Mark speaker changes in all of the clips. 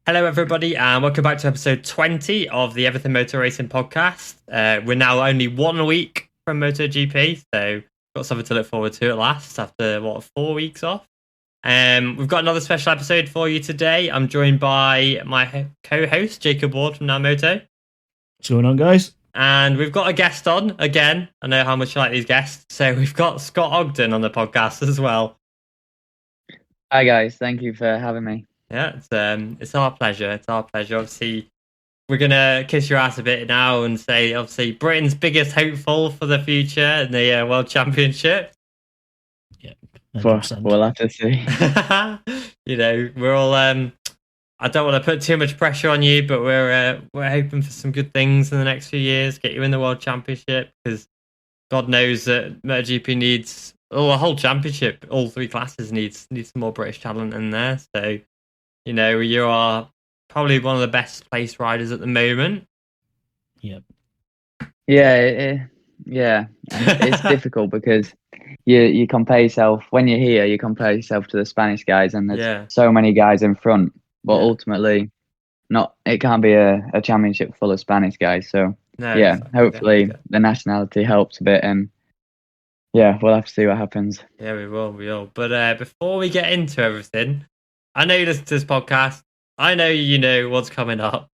Speaker 1: Hello, everybody, and welcome back to episode 20 of the Everything Motor Racing podcast. We're now only 1 week from MotoGP, so got something to look forward to at last after, 4 weeks off. We've got another special episode for you today. I'm joined by my co-host, Jacob Ward from Now Moto.
Speaker 2: What's going on, guys?
Speaker 1: And we've got a guest on, again. I know how much you like these guests. So we've got Scott Ogden on the podcast as well.
Speaker 3: Hi, guys. Thank you for having me.
Speaker 1: Yeah, it's our pleasure. It's our pleasure. Obviously, we're gonna kiss your ass a bit now and say, obviously, Britain's biggest hopeful for the future in the World Championship.
Speaker 2: Yeah,
Speaker 3: we'll have to see.
Speaker 1: We're all. I don't want to put too much pressure on you, but we're hoping for some good things in the next few years. Get you in the World Championship, because God knows that MotoGP needs, the whole championship, all three classes needs some more British talent in there. So. You are probably one of the best placed riders at the moment.
Speaker 2: Yep.
Speaker 3: Yeah. It's difficult because you compare yourself, when you're here, you compare yourself to the Spanish guys, and there's so many guys in front. But ultimately, it can't be a championship full of Spanish guys. So hopefully the nationality helps a bit, and we'll have to see what happens.
Speaker 1: Yeah, we will. But before we get into everything, I know you listen to this podcast. I know you know what's coming up.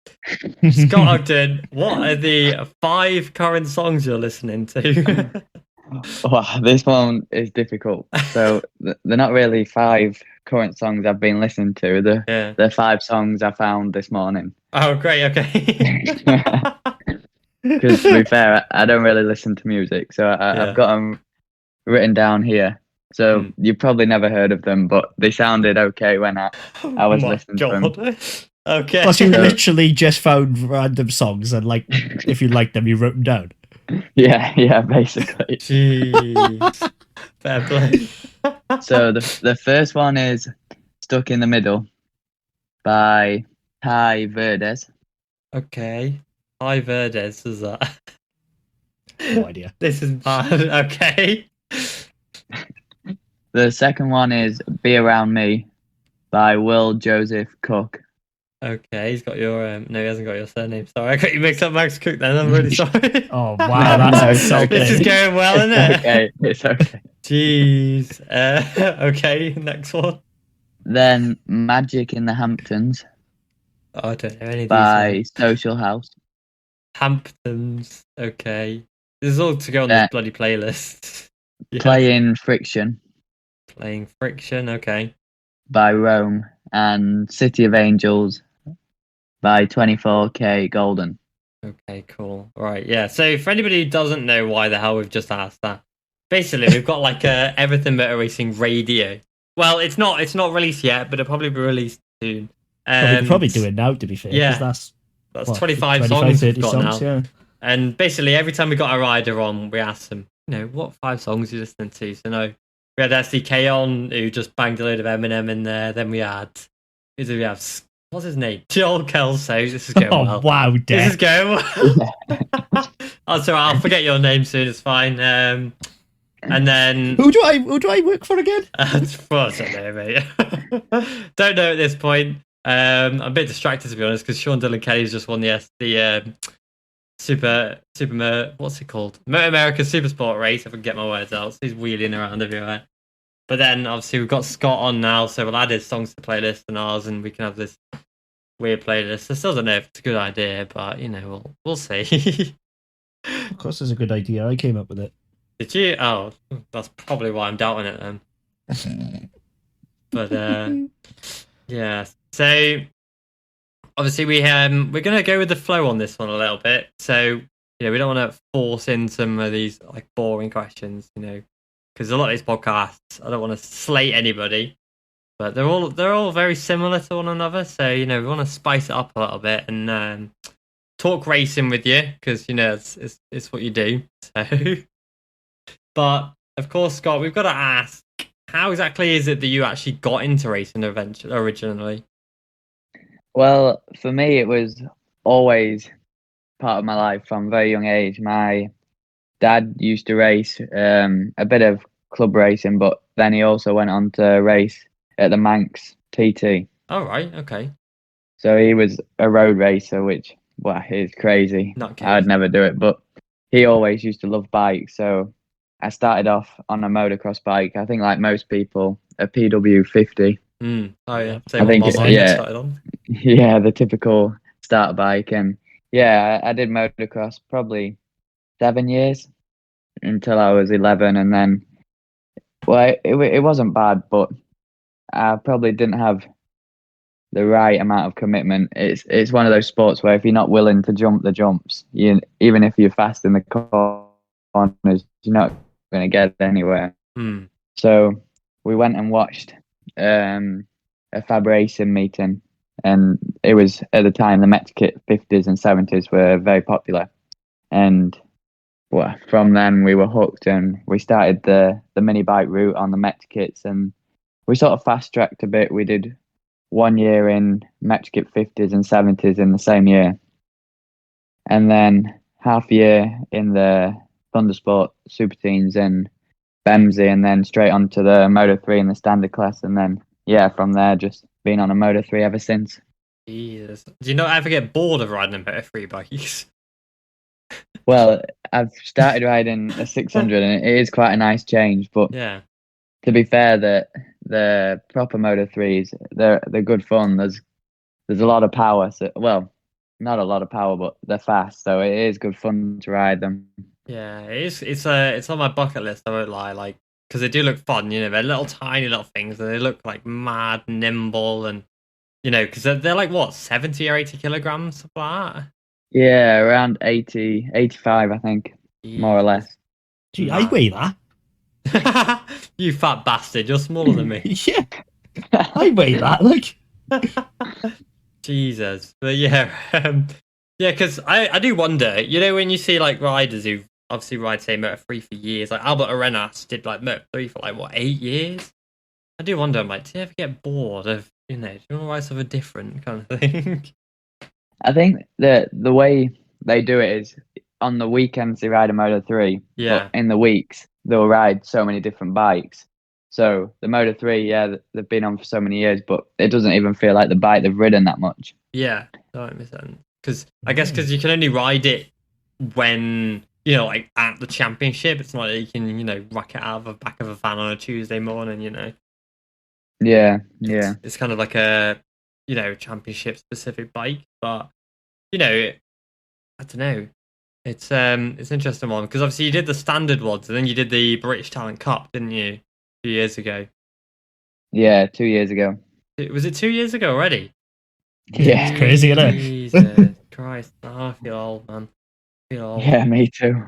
Speaker 1: Scott Ogden, what are the 5 current songs you're listening to?
Speaker 3: Wow, this one is difficult. So they're not really 5 current songs I've been listening to. They're 5 songs I found this morning.
Speaker 1: Oh, great. Okay.
Speaker 3: Because to be fair, I don't really listen to music, so I've got them written down here. So you've probably never heard of them, but they sounded okay when I was listening to them.
Speaker 1: Okay.
Speaker 2: Plus, you literally just found random songs, and if you liked them, you wrote them down.
Speaker 3: Yeah, basically.
Speaker 1: Jeez. Fair play.
Speaker 3: So the first one is "Stuck in the Middle" by Ty Verdes.
Speaker 1: Okay. Ty Verdes is that?
Speaker 2: No idea.
Speaker 1: This is bad. Okay.
Speaker 3: The second one is "Be Around Me" by Will Joseph Cook.
Speaker 1: Okay, he's got your no, he hasn't got your surname. Sorry, I got you mixed up, Max Cook. Then I'm really sorry.
Speaker 2: Oh wow, that's insulting.
Speaker 1: This is going well, isn't it?
Speaker 3: Okay, it's okay.
Speaker 1: Jeez. Okay, next one.
Speaker 3: Then "Magic in the Hamptons."
Speaker 1: Oh, I don't know any of these
Speaker 3: by Social House.
Speaker 1: Hamptons. Okay, this is all to go on this bloody playlist.
Speaker 3: Playing Friction.
Speaker 1: Playing Friction. Okay.
Speaker 3: By Rome, and "City of Angels" by 24K Golden.
Speaker 1: Okay, cool. Right, yeah. So for anybody who doesn't know why the hell we've just asked that, basically we've got a Everything Motor Racing radio. Well, it's not released yet, but it'll probably be released soon.
Speaker 2: Probably do it now, to be fair.
Speaker 1: Yeah,
Speaker 2: that's
Speaker 1: 25 songs we've got
Speaker 2: songs,
Speaker 1: now.
Speaker 2: yeah.
Speaker 1: And basically every time we got a rider on, we asked them, what 5 songs are you listening to? So no, we had SDK on, who just banged a load of Eminem in there. Then we had, what's his name? Joel Kelso. This is going well.
Speaker 2: Oh, wow, Dad.
Speaker 1: This is going well. Oh, sorry, I'll forget your name soon. It's fine. And then
Speaker 2: who do I work for again?
Speaker 1: I don't know, mate. Don't know at this point. I'm a bit distracted, to be honest, because Sean Dillon Kelly's just won the Super what's it called? Motor America Super Sport race, if I can get my words out. So he's wheeling around everywhere. But then obviously we've got Scott on now, so we'll add his songs to the playlist and ours, and we can have this weird playlist. I still don't know if it's a good idea, but we'll see.
Speaker 2: Of course it's a good idea. I came up with it.
Speaker 1: Did you? Oh, that's probably why I'm doubting it then. But yeah. So obviously we're gonna go with the flow on this one a little bit. So we don't want to force in some of these boring questions, because a lot of these podcasts, I don't want to slate anybody, but they're all very similar to one another. So we want to spice it up a little bit and talk racing with you, because it's what you do. So, but of course, Scott, we've got to ask, how exactly is it that you actually got into racing originally?
Speaker 3: Well, for me, it was always part of my life from a very young age. My dad used to race a bit of club racing, but then he also went on to race at the Manx TT.
Speaker 1: Oh, right, okay.
Speaker 3: So he was a road racer, which is crazy.
Speaker 1: Not good.
Speaker 3: I'd never do it, but he always used to love bikes. So I started off on a motocross bike. I think, like most people, a PW50.
Speaker 1: Oh yeah,
Speaker 2: I
Speaker 1: same
Speaker 3: think
Speaker 1: on my bike I started on.
Speaker 3: Yeah, the typical starter bike, and yeah, I did motocross probably 7 years until I was 11, and then it wasn't bad, but I probably didn't have the right amount of commitment. It's one of those sports where if you're not willing to jump the jumps, even if you're fast in the corners, you're not going to get anywhere. So we went and watched a Fab Racing meeting, and it was at the time the Metakit 50s and 70s were very popular, and from then we were hooked, and we started the mini bike route on the Metakits, and we sort of fast tracked a bit. We did 1 year in Metakit 50s and 70s in the same year, and then half year in the Thundersport Super Teens and Bemsey, and then straight onto the Moto 3 in the standard class, and then from there just been on a Moto 3 ever since.
Speaker 1: Jesus. Do you not ever get bored of riding a Moto 3 bikes?
Speaker 3: Well, I've started riding a 600 and it is quite a nice change, but
Speaker 1: yeah,
Speaker 3: to be fair, the proper Moto 3s, they're good fun. There's a lot of power. So, well, not a lot of power, but they're fast, so it is good fun to ride them.
Speaker 1: Yeah, it is. It's on my bucket list. I won't lie, like, because they do look fun. You know, they're little tiny little things, and they look like mad nimble, and you know, because they're like what 70 or 80 kilograms, something like that.
Speaker 3: Yeah, around 80, 85, I think, more or less.
Speaker 2: Gee, I weigh that.
Speaker 1: You fat bastard! You're smaller than me.
Speaker 2: Yeah, I weigh that. Like,
Speaker 1: Jesus, but yeah, because I do wonder. You know, when you see like riders who obviously ride say Moto 3 for years, like Albert Arenas did like Moto 3 for like what 8 years. I do wonder. I'm like, do you ever get bored of do you want to ride something different kind of thing?
Speaker 3: I think the way they do it is on the weekends they ride a Moto 3, but in the weeks they'll ride so many different bikes. So the Moto 3, they've been on for so many years, but it doesn't even feel like the bike they've ridden that much.
Speaker 1: Yeah, that makes sense. Because I guess because you can only ride it when like at the championship. It's not like you can rack it out of the back of a van on a Tuesday morning.
Speaker 3: Yeah.
Speaker 1: It's kind of like a championship specific bike, but I don't know. It's an interesting one because obviously you did the standard ones and then you did the British Talent Cup, didn't you? 2 years ago.
Speaker 3: Yeah, 2 years ago.
Speaker 1: Was it 2 years ago already?
Speaker 3: Yeah,
Speaker 2: it's crazy, isn't it?
Speaker 1: Jesus Christ! I feel old, man. I feel old.
Speaker 3: Yeah, me too.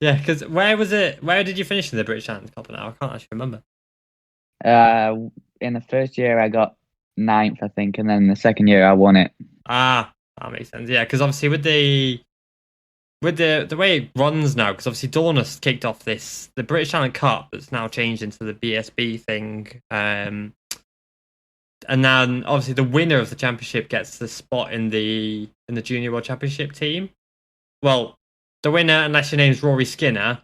Speaker 1: Yeah, because where was it? Where did you finish in the British Talent Cup now? I can't actually remember.
Speaker 3: In the first year I got 9th, I think, and then the second year I won it.
Speaker 1: Ah, that makes sense. Yeah, because obviously with the way it runs now, because obviously Dornus kicked off the British Talent Cup that's now changed into the BSB thing, and then obviously the winner of the championship gets the spot in the Junior World Championship team. Well, the winner, unless your name's Rory Skinner,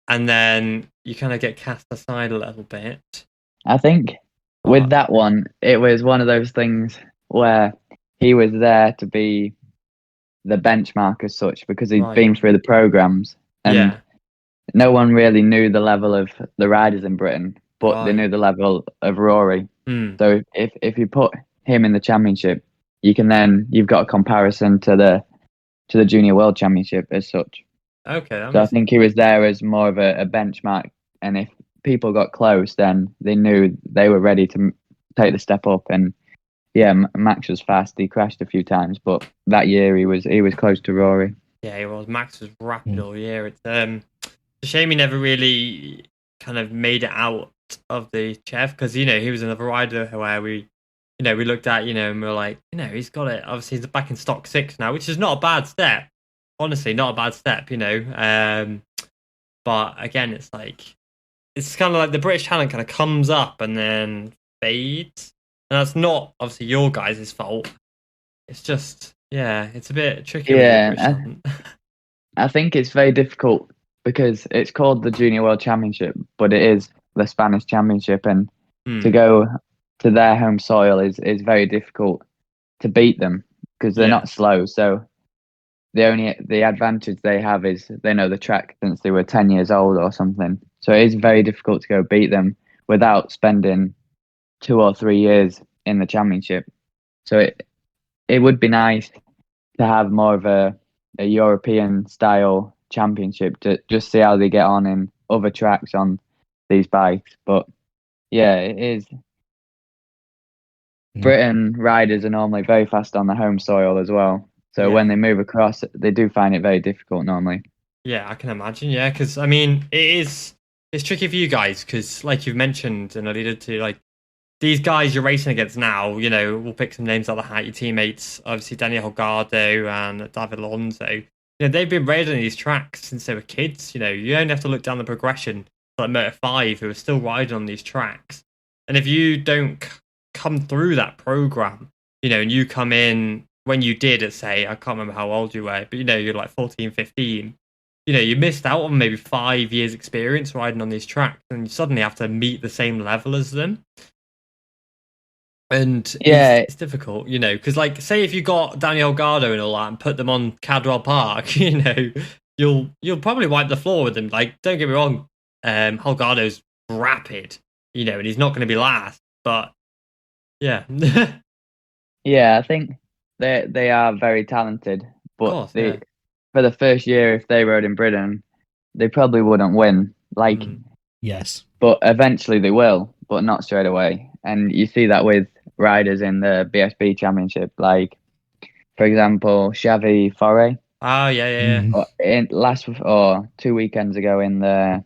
Speaker 1: and then you kind of get cast aside a little bit.
Speaker 3: I think with that one, it was one of those things where he was there to be the benchmark as such because he'd been through the programs, and no one really knew the level of the riders in Britain, but they knew the level of Rory. So if you put him in the championship, you've got a comparison to the Junior World Championship as such.
Speaker 1: Okay.
Speaker 3: So I think he was there as more of a benchmark, and if people got close, then they knew they were ready to take the step up. And yeah, Max was fast. He crashed a few times, but that year he was close to Rory.
Speaker 1: Yeah, he was. Max was rapid all year. It's a shame he never really kind of made it out of the Chev because he was another rider where we looked at and we were like he's got it. Obviously he's back in stock 6 now, which is not a bad step. Honestly, not a bad step. But again, it's like it's kind of like the British talent kind of comes up and then fades. And that's not obviously your guys' fault. It's just, it's a bit tricky.
Speaker 3: Yeah, I think it's very difficult because it's called the Junior World Championship, but it is the Spanish Championship. And to go to their home soil is very difficult to beat them because they're not slow. So the advantage they have is they know the track since they were 10 years old or something. So it is very difficult to go beat them without spending 2 or 3 years in the championship. So it would be nice to have more of a European style championship to just see how they get on in other tracks on these bikes. But yeah, it is. Britain riders are normally very fast on the home soil as well. So when they move across, they do find it very difficult normally.
Speaker 1: Yeah, I can imagine. Yeah, because I mean, it's tricky for you guys because, like you've mentioned and alluded to, like these guys you're racing against now. We'll pick some names out of the hat. Your teammates, obviously Daniel Holgado and David Alonso. They've been riding these tracks since they were kids. You only have to look down the progression, like Moto5, who are still riding on these tracks. And if you don't come through that program, and you come in when you did at, say, I can't remember how old you were, but you're like 14, 15, you missed out on maybe 5 years experience riding on these tracks, and you suddenly have to meet the same level as them. And it's difficult, because like, say if you got Daniel Holgado and all that and put them on Cadwell Park, you'll probably wipe the floor with them. Like, don't get me wrong, Holgado's rapid, and he's not going to be last, but yeah.
Speaker 3: Yeah, I think they are very talented, but
Speaker 1: course,
Speaker 3: for the first year, if they rode in Britain, they probably wouldn't win. Like,
Speaker 2: yes,
Speaker 3: but eventually they will, but not straight away. And you see that with riders in the BSB Championship, like, for example, Xavi Foray.
Speaker 1: Oh, yeah.
Speaker 3: In 2 weekends ago in the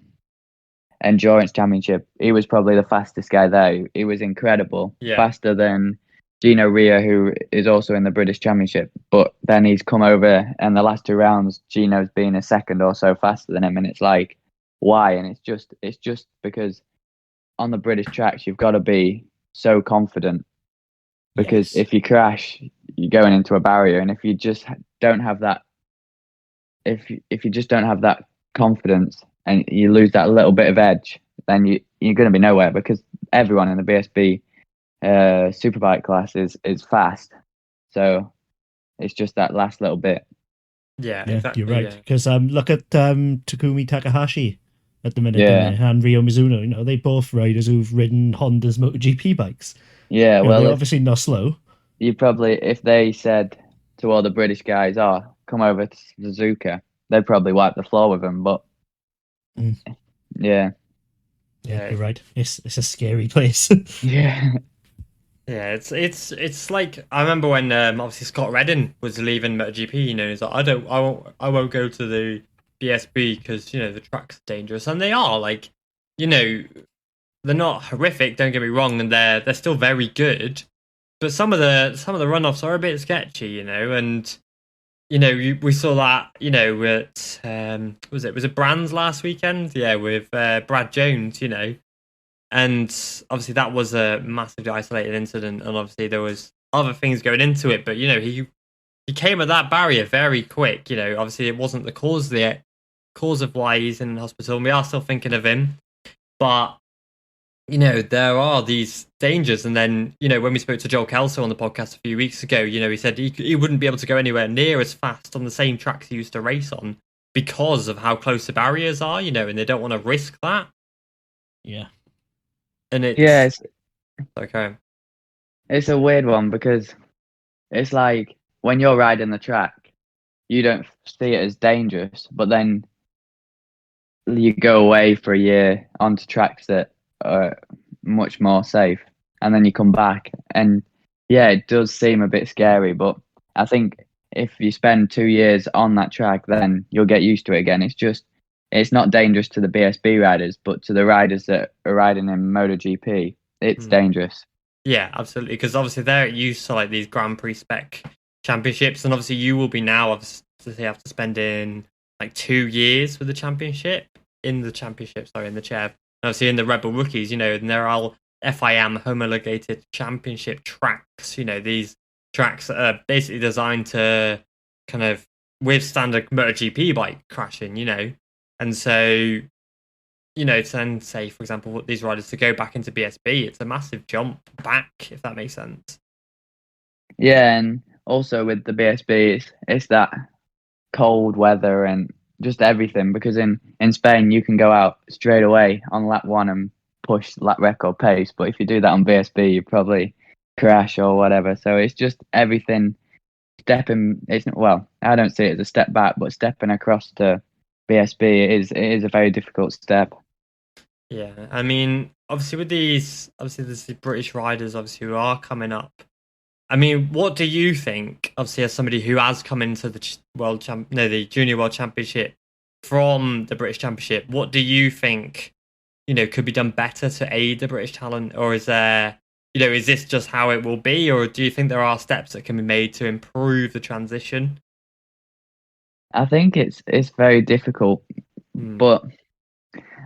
Speaker 3: Endurance Championship, he was probably the fastest guy there. He was incredible, faster than Gino Ria, who is also in the British Championship. But then he's come over, and the last 2 rounds, Gino's been a second or so faster than him, and it's like, why? And it's just because on the British tracks, you've got to be so confident, because if you crash, you're going into a barrier, and if you just don't have that, if you just don't have that confidence and you lose that little bit of edge, then you're going to be nowhere, because everyone in the BSB superbike class is fast. So it's just that last little bit.
Speaker 1: Yeah, exactly.
Speaker 2: You're right. Because look at Takumi Takahashi at the minute, and Ryo Mizuno. They both riders who've ridden Honda's MotoGP bikes.
Speaker 3: Yeah,
Speaker 2: well, they're obviously not slow.
Speaker 3: You probably, if they said to all the British guys, "Oh, come over to Suzuka," they'd probably wipe the floor with them. But yeah,
Speaker 2: you're right. It's a scary place.
Speaker 3: Yeah,
Speaker 1: it's like, I remember when obviously Scott Redding was leaving MotoGP. He's like, I won't go to the BSB because the track's dangerous, and they are, like, they're not horrific. Don't get me wrong, and they're still very good. But some of the runoffs are a bit sketchy, and we saw that, at was it Brands last weekend? Yeah, with Brad Jones, and obviously that was a massively isolated incident, and obviously there was other things going into it. But he came at that barrier very quick. Obviously it wasn't the cause of why he's in hospital, and we are still thinking of him. But there are these dangers. And then, when we spoke to Joel Kelso on the podcast a few weeks ago, he said he wouldn't be able to go anywhere near as fast on the same tracks he used to race on because of how close the barriers are, and they don't want to risk that.
Speaker 2: Yeah.
Speaker 1: And it's okay.
Speaker 3: It's a weird one, because it's like when you're riding the track, you don't see it as dangerous, but then you go away for a year onto tracks that are much more safe, and then you come back, and it does seem a bit scary. But I think if you spend 2 years on that track, then you'll get used to it again. It's not dangerous to the BSB riders, but to the riders that are riding in MotoGP, it's dangerous.
Speaker 1: Yeah, absolutely, because obviously they're used to like these Grand Prix spec championships, and obviously you will be now obviously have to spend in like 2 years with the championship in the chair. Obviously in the Rebel Rookies, and they're all FIM homologated championship tracks. These tracks are basically designed to kind of withstand a MotoGP bike crashing, and so then say, for example, these riders to go back into BSB, it's a massive jump back, if that makes sense.
Speaker 3: Yeah, and also with the BSB, it's that cold weather and just everything, because in Spain you can go out straight away on lap 1 and push lap record pace, but if you do that on BSB you probably crash or whatever. So it's just everything I don't see it as a step back, but stepping across to BSB it is a very difficult step.
Speaker 1: Yeah, I mean, obviously there's the British riders obviously who are coming up. I mean, what do you think, obviously, as somebody who has come into the the Junior World Championship from the British Championship, what do you think, could be done better to aid the British talent? Or is there, is this just how it will be? Or do you think there are steps that can be made to improve the transition?
Speaker 3: I think it's very difficult, but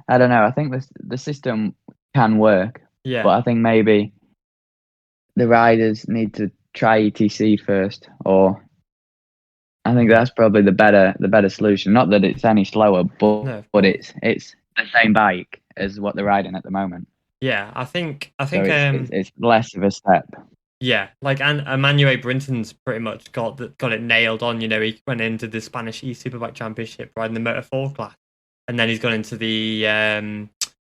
Speaker 3: I don't know. I think the system can work, but I think maybe the riders need to try ETC first, or I think that's probably the better solution. Not that it's any slower, but it's the same bike as what they're riding at the moment.
Speaker 1: Yeah, I think
Speaker 3: it's less of a step.
Speaker 1: Yeah, like Emmanuel Brinton's pretty much got it nailed on. He went into the Spanish E-Superbike Championship riding the Moto 4 class, and then he's gone into the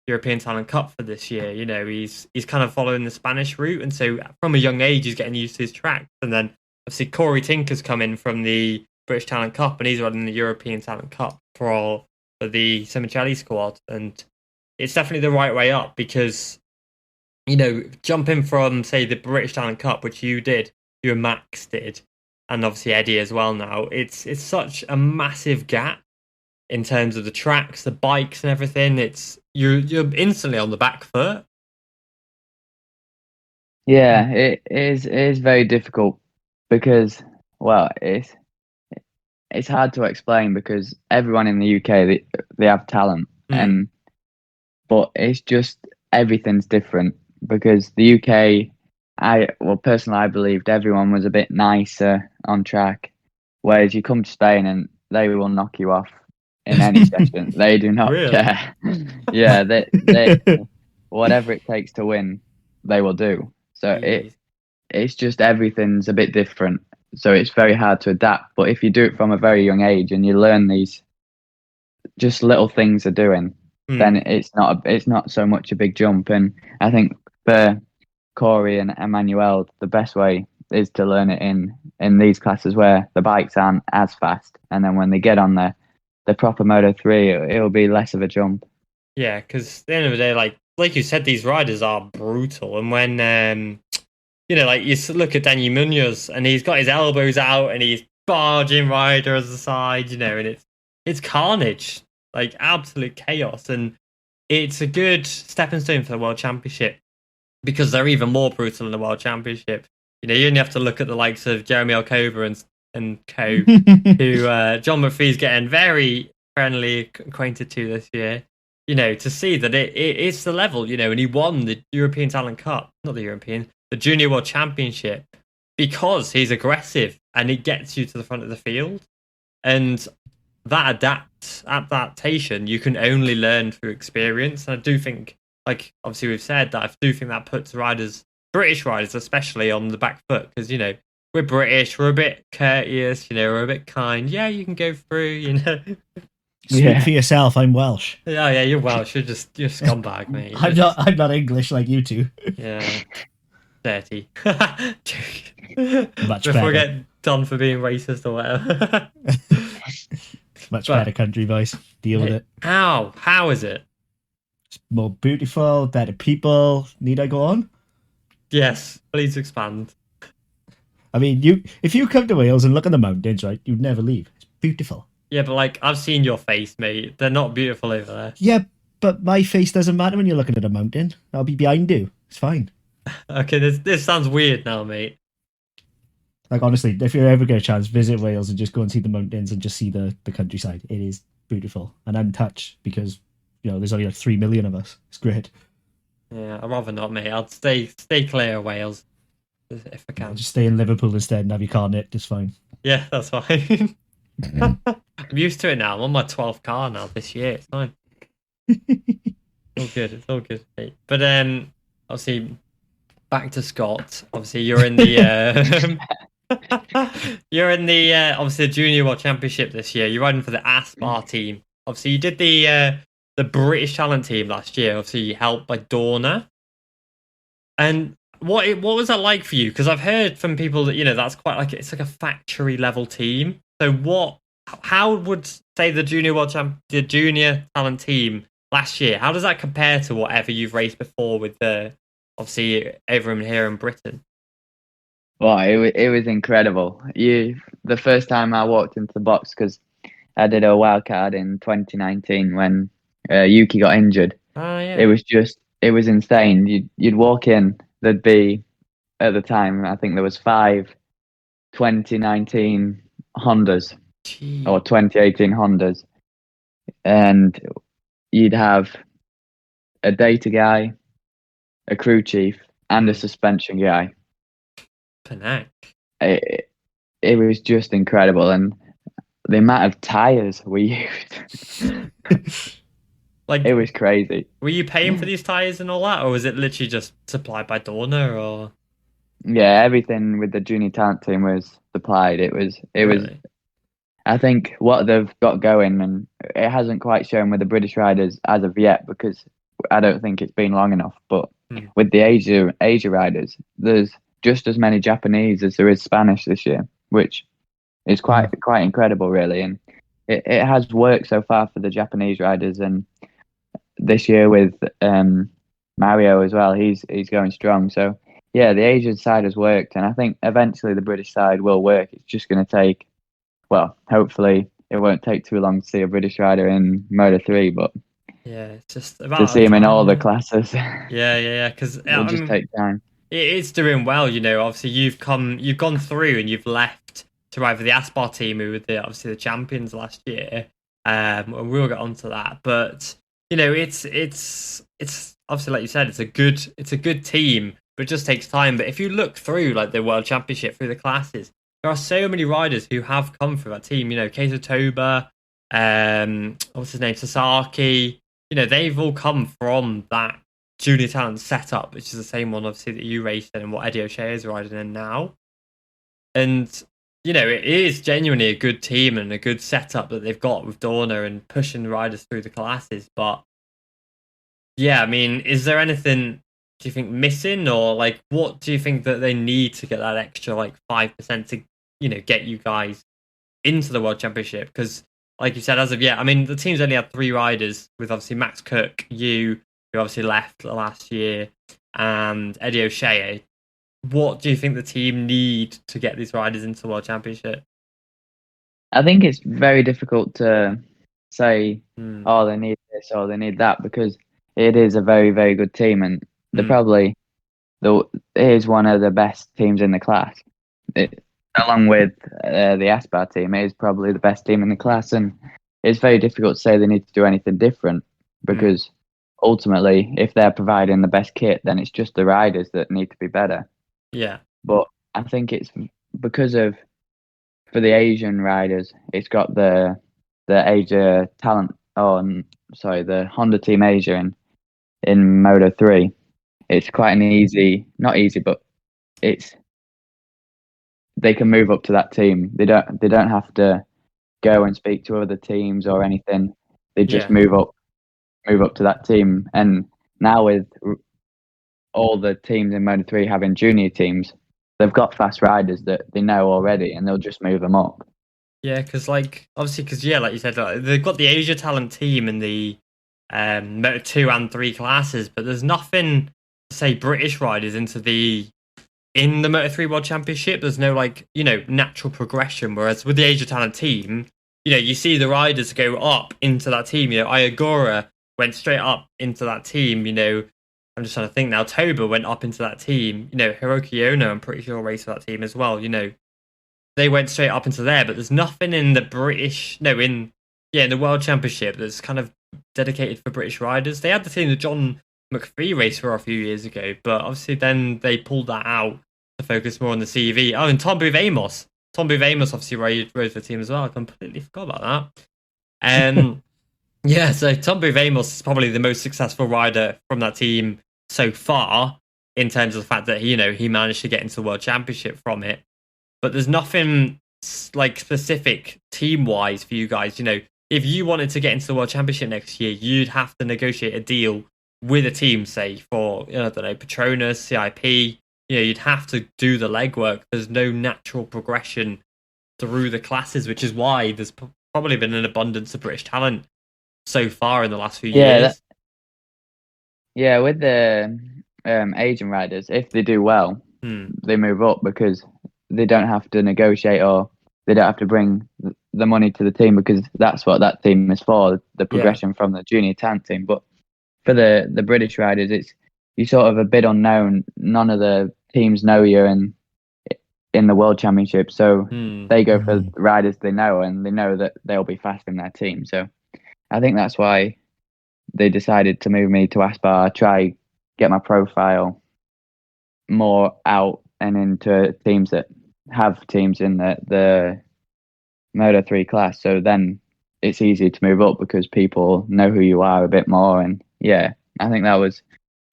Speaker 1: European Talent Cup for this year. He's kind of following the Spanish route, and so from a young age he's getting used to his tracks. And then obviously Corey Tinker's come in from the British Talent Cup, and he's riding the European Talent Cup for the Semicelli squad, and it's definitely the right way up, because jumping from, say, the British Talent Cup, which you and Max did, and obviously Eddie as well now, it's such a massive gap in terms of the tracks, the bikes and everything. You're instantly on the back foot.
Speaker 3: Yeah, it is very difficult, because, well, it's hard to explain, because everyone in the UK, they have talent, but it's just everything's different, because the UK, personally I believed everyone was a bit nicer on track, whereas you come to Spain and they will knock you off in any session. They do not care. Yeah, they whatever it takes to win, they will do. So it's just everything's a bit different. So it's very hard to adapt. But if you do it from a very young age and you learn these just little things are doing, then it's not so much a big jump. And I think for Corey and Emmanuel, the best way is to learn it in these classes where the bikes aren't as fast, and then when they get on the proper Moto 3, it'll be less of a jump.
Speaker 1: Yeah, because at the end of the day, like you said, these riders are brutal, and when you look at Daniel Munoz and he's got his elbows out and he's barging riders aside, and it's carnage, like absolute chaos, and it's a good stepping stone for the World Championship, because they're even more brutal in the World Championship. You only have to look at the likes of Jeremy Alcover and co, who John McPhee's getting very friendly acquainted to this year, to see that it's the level, and he won the European Talent Cup, not the Junior World Championship, because he's aggressive and it gets you to the front of the field. And that adaptation you can only learn through experience. And I do think, like obviously we've said, that I do think that puts British riders especially, on the back foot, because we're British, we're a bit courteous, we're a bit kind. Yeah, you can go through,
Speaker 2: Speak for yourself. I'm Welsh.
Speaker 1: Yeah, you're Welsh. You're scumbag, mate.
Speaker 2: I'm not English like you two.
Speaker 1: Yeah, dirty.
Speaker 2: Much
Speaker 1: Before
Speaker 2: better.
Speaker 1: we get done for being racist or whatever.
Speaker 2: Much better country voice. Deal with it.
Speaker 1: How is it?
Speaker 2: It's more beautiful, better people. Need I go on?
Speaker 1: Yes, please expand.
Speaker 2: I mean, if you come to Wales and look at the mountains, right, you'd never leave. It's beautiful.
Speaker 1: Yeah, but I've seen your face, mate. They're not beautiful over there.
Speaker 2: Yeah, but my face doesn't matter when you're looking at a mountain. I'll be behind you. It's fine.
Speaker 1: Okay, this sounds weird now, mate.
Speaker 2: Like, honestly, if you ever get a chance, visit Wales and just go and see the mountains and just see the countryside. It is beautiful and untouched, because there's only 3 million of us. It's great.
Speaker 1: Yeah, I'd rather not, mate. I'd stay clear of Wales if I can.
Speaker 2: Yeah, just stay in Liverpool instead and have your car nicked. It's fine.
Speaker 1: Yeah, that's fine. I'm used to it now. I'm on my 12th car now this year. It's fine. all good. It's all good, mate. But obviously, back to Scott. Obviously, you're in the you're in the obviously the Junior World Championship this year. You're riding for the Aspar team. Obviously, you did the British talent team last year. Obviously, you helped by Dorna. And what was that like for you? Because I've heard from people that that's quite like it's like a factory level team. So how would say the the junior talent team last year? How does that compare to whatever you've raced before with the obviously everyone here in Britain?
Speaker 3: Well, it was incredible. The first time I walked into the box, because I did a wild card in 2019 when Yuki got injured.
Speaker 1: Oh yeah.
Speaker 3: It was insane. You'd walk in, there'd be, at the time, I think there was 5 2019 Hondas or 2018 Hondas, and you'd have a data guy, a crew chief, and a suspension guy.
Speaker 1: Panac.
Speaker 3: It was just incredible, and the amount of tires we used,
Speaker 1: like
Speaker 3: it was crazy.
Speaker 1: Were you paying for these tires and all that, or was it literally just supplied by Dorna? Or
Speaker 3: yeah, everything with the junior talent team was supplied. It was. I think what they've got going, and it hasn't quite shown with the British riders as of yet, because I don't think it's been long enough. But with the Asia riders, there's just as many Japanese as there is Spanish this year, which is quite incredible, really. And it has worked so far for the Japanese riders, and this year with Mario as well, he's going strong. So yeah, the Asian side has worked, and I think eventually the British side will work. It's just going to take, well, hopefully it won't take too long to see a British rider in Moto 3, but
Speaker 1: yeah, it's just about
Speaker 3: to see him in all the classes.
Speaker 1: Yeah, because
Speaker 3: it'll just take time.
Speaker 1: It's doing well, obviously you've gone through and you've left to ride for the Aspar team, who were obviously the champions last year. And we'll get onto that, but it's obviously, like you said, it's a good team, but it just takes time. But if you look through like the World Championship through the classes, there are so many riders who have come through that team. Keizo Toba, what's his name, Sasaki. They've all come from that junior talent setup, which is the same one obviously that you raced in and what Eddie O'Shea is riding in now. And it is genuinely a good team and a good setup that they've got with Dorna and pushing the riders through the classes. But yeah, I mean, is there anything, do you think, missing, or like what do you think that they need to get that extra like 5% to get you guys into the World Championship? Because like you said, as of yet, I mean, the team's only had 3 riders, with obviously Max Cook, who obviously left last year, and Eddie O'Shea. What do you think the team need to get these riders into the World Championship?
Speaker 3: I think it's very difficult to say, oh, they need this or they need that, because it is a very, very good team, and they're probably it is one of the best teams in the class. Along with the Aspar team, it is probably the best team in the class, and it's very difficult to say they need to do anything different, because ultimately, if they're providing the best kit, then it's just the riders that need to be better.
Speaker 1: Yeah.
Speaker 3: But I think it's because of, for the Asian riders, it's got the Asia talent. The Honda Team Asia in Moto 3. It's quite an easy, not easy, but they can move up to that team. They don't have to go and speak to other teams or anything. They just move up to that team. And now with all the teams in Moto 3 having junior teams, they've got fast riders that they know already, and they'll just move them up.
Speaker 1: Yeah, because like you said, they've got the Asia talent team in the Moto 2 and 3 classes, but there's nothing to say British riders in the Moto 3 World Championship. There's no natural progression. Whereas with the Asia talent team, you see the riders go up into that team. Ayagura went straight up into that team. I'm just trying to think now. Toba went up into that team. Hiroki Ono, I'm pretty sure, raced for that team as well. They went straight up into there, but there's nothing in the in the World Championship that's kind of dedicated for British riders. They had the team that John McPhee raced for a few years ago, but obviously then they pulled that out to focus more on the CV. Oh, and Tom Booth Amos. Tom Booth Amos obviously rode for the team as well. I completely forgot about that. Yeah, so Tom Booth Amos is probably the most successful rider from that team so far, in terms of the fact that he managed to get into the World Championship from it. But there's nothing like specific team wise for you guys. If you wanted to get into the World Championship next year, you'd have to negotiate a deal with a team, say for I don't know, Petronas, CIP. You'd have to do the legwork. There's no natural progression through the classes, which is why there's probably been an abundance of British talent so far in the last few years.
Speaker 3: Yeah, with the Asian riders, if they do well, they move up because they don't have to negotiate or they don't have to bring the money to the team, because that's what that team is for, the progression from the junior talent team. But for the British riders, you're sort of a bit unknown. None of the teams know you in the World Championship, so they go for riders they know, and they know that they'll be fast in their team. So I think that's why they decided to move me to Aspar, try get my profile more out and into teams that have teams in the Moto 3 class. So then it's easy to move up because people know who you are a bit more. And yeah, I think that was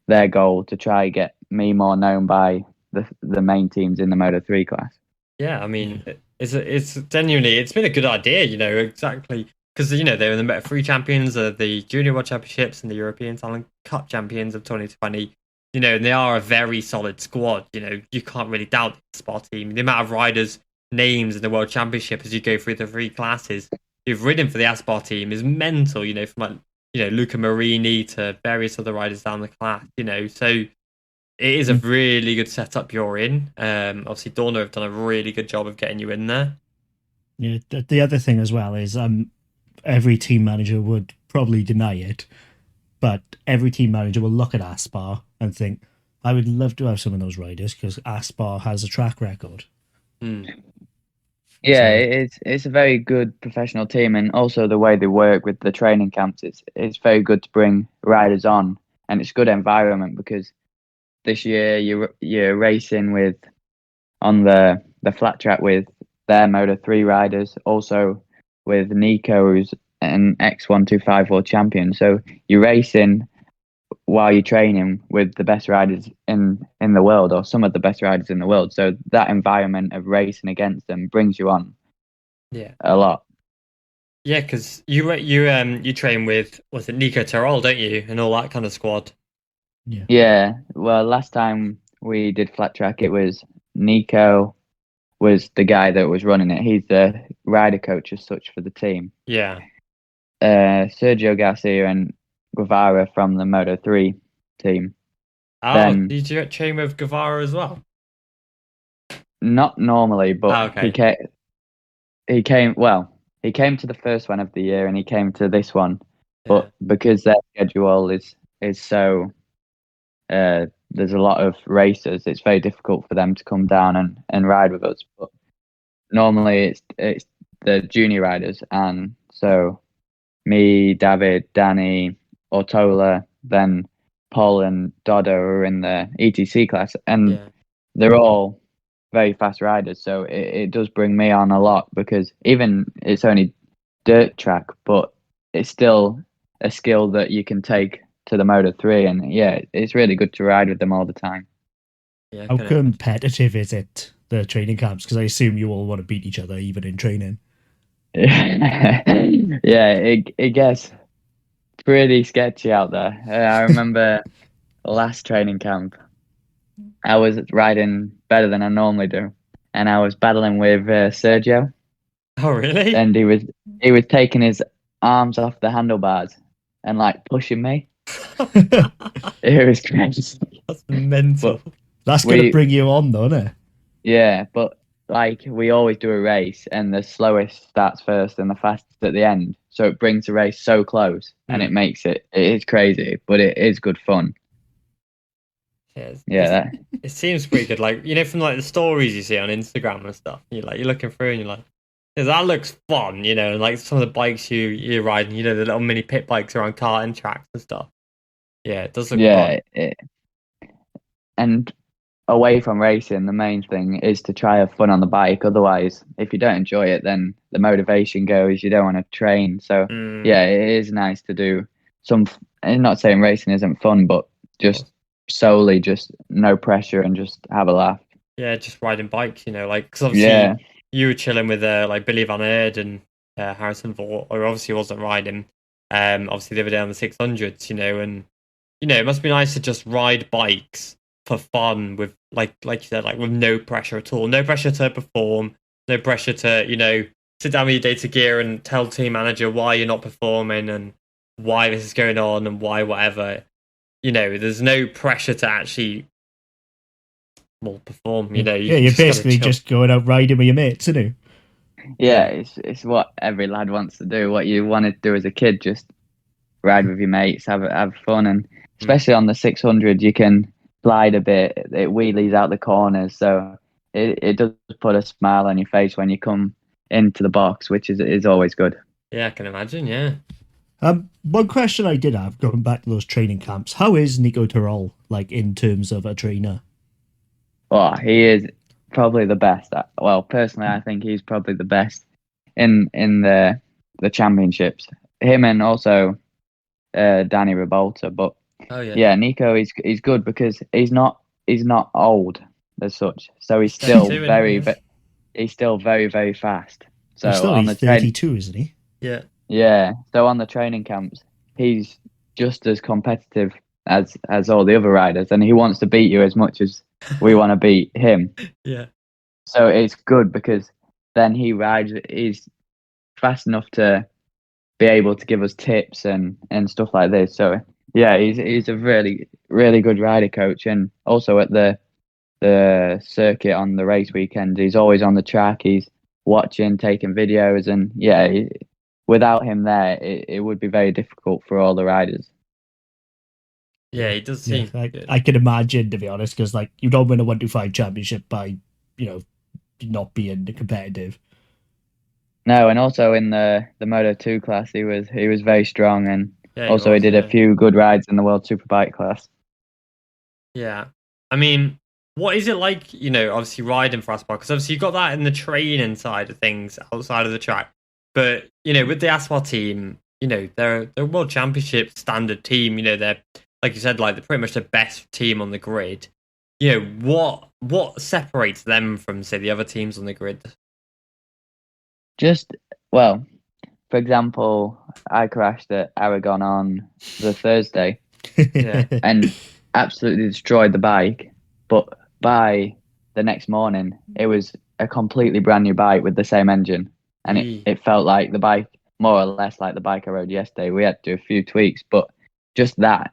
Speaker 3: their goal, to try get me more known by the main teams in the Moto 3 class.
Speaker 1: Yeah, I mean, it's genuinely, it's been a good idea, exactly. Because, they're in the Moto 3 champions of the Junior World Championships and the European Talent Cup champions of 2020. And they are a very solid squad. You can't really doubt the Aspar team. The amount of riders, names in the World Championship as you go through the 3 classes who've ridden for the Aspar team is mental, from Luca Marini to various other riders down the class, So it is a really good setup you're in. Obviously, Dorna have done a really good job of getting you in there.
Speaker 2: Yeah, the other thing as well is every team manager would probably deny it, but every team manager will look at Aspar and think, I would love to have some of those riders because Aspar has a track record.
Speaker 3: Yeah, it's a very good professional team, and also the way they work with the training camps, it's very good to bring riders on, and it's a good environment because this year you're racing on the flat track with their Moto 3 riders, also with Nico, who's an X125 world champion. So you're racing while you're training with the best riders in the world, or some of the best riders in the world. So that environment of racing against them brings you on a lot.
Speaker 1: Yeah, because you train with, was it Nico Terol, don't you, and all that kind of squad?
Speaker 3: Yeah. Well, last time we did flat track, it was Nico was the guy that was running it. He's the rider coach as such for the team.
Speaker 1: Yeah.
Speaker 3: Sergio Garcia and Guevara from the Moto 3 team.
Speaker 1: Oh, did you train with Guevara as well?
Speaker 3: Not normally, but he came to the first one of the year, and he came to this one. But because their schedule is so there's a lot of racers, it's very difficult for them to come down and ride with us. But normally it's the junior riders, and so me, David, Danny, Ortola, then Paul and Dodo are in the ETC class, and they're all very fast riders. So it does bring me on a lot, because even it's only dirt track, but it's still a skill that you can take to the Moto 3, and yeah, it's really good to ride with them all the time.
Speaker 2: Yeah, how competitive is it, the training camps? Because I assume you all want to beat each other even in training.
Speaker 3: Yeah, it gets pretty sketchy out there. I remember last training camp, I was riding better than I normally do, and I was battling with Sergio.
Speaker 1: Oh, really?
Speaker 3: And he was taking his arms off the handlebars and like pushing me. It was crazy.
Speaker 1: That's mental.
Speaker 2: But that's going to bring you on, though, isn't it?
Speaker 3: Yeah, but like we always do a race, and the slowest starts first and the fastest at the end. So it brings the race so close, and it makes it is crazy, but it is good fun.
Speaker 1: Yeah, it seems pretty good. Like, from like the stories you see on Instagram and stuff, you're looking through and you're like, that looks fun, and like some of the bikes you're riding, the little mini pit bikes around karting tracks and stuff. Yeah, it does look fun.
Speaker 3: And away from racing, the main thing is to try have fun on the bike. Otherwise, if you don't enjoy it, then the motivation goes. You don't want to train. So yeah, it is nice to do some. I'm not saying racing isn't fun, but just solely just no pressure and just have a laugh.
Speaker 1: Yeah, just riding bikes, like, because obviously you were chilling with like Billy Van Eerd and Harrison Ford, or obviously wasn't riding. Obviously the other day on the 600s, and it must be nice to just ride bikes for fun with like you said, like with no pressure at all, no pressure to perform, no pressure to sit down with your data gear and tell team manager why you're not performing and why this is going on and why whatever. There's no pressure to actually perform.
Speaker 2: You're basically just going out riding with your mates, isn't it?
Speaker 3: Yeah, it's what every lad wants to do. What you wanted to do as a kid, just ride with your mates, have fun, and especially on the 600, you can glide a bit. It wheelies out the corners, so it does put a smile on your face when you come into the box, which is always good.
Speaker 1: Yeah, I can imagine. Yeah.
Speaker 2: One question I did have, going back to those training camps, how is Nico Terol like in terms of a trainer?
Speaker 3: Oh, he is probably the best. Well, personally, I think he's probably the best in the championships. Him and also Danny Ribalta, but Nico he's good because he's not old as such, so he's still very very fast. So
Speaker 2: he's 32, isn't he?
Speaker 3: Yeah. So on the training camps, he's just as competitive as all the other riders, and he wants to beat you as much as we want to beat him.
Speaker 1: Yeah.
Speaker 3: So it's good because then he's fast enough to be able to give us tips and stuff like this. So yeah, he's a really, really good rider coach, and also at the circuit on the race weekend, he's always on the track. He's watching, taking videos, and without him there, it would be very difficult for all the riders.
Speaker 1: Yeah, he does seem.
Speaker 2: I can imagine, to be honest, because like you don't win a 125 championship by not being competitive. No,
Speaker 3: and also in the Moto 2 class, he was very strong, and he did a few good rides in the World Superbike class.
Speaker 1: Yeah, I mean, what is it like? Obviously riding for Aspar, because obviously you got that in the training side of things outside of the track, but with the Aspar team, they're a World Championship standard team. They're, like you said, like they're pretty much the best team on the grid. What separates them from, say, the other teams on the grid?
Speaker 3: For example, I crashed at Aragon on the Thursday and absolutely destroyed the bike. But by the next morning, it was a completely brand new bike with the same engine. And it felt like the bike, more or less like the bike I rode yesterday. We had to do a few tweaks, but just that,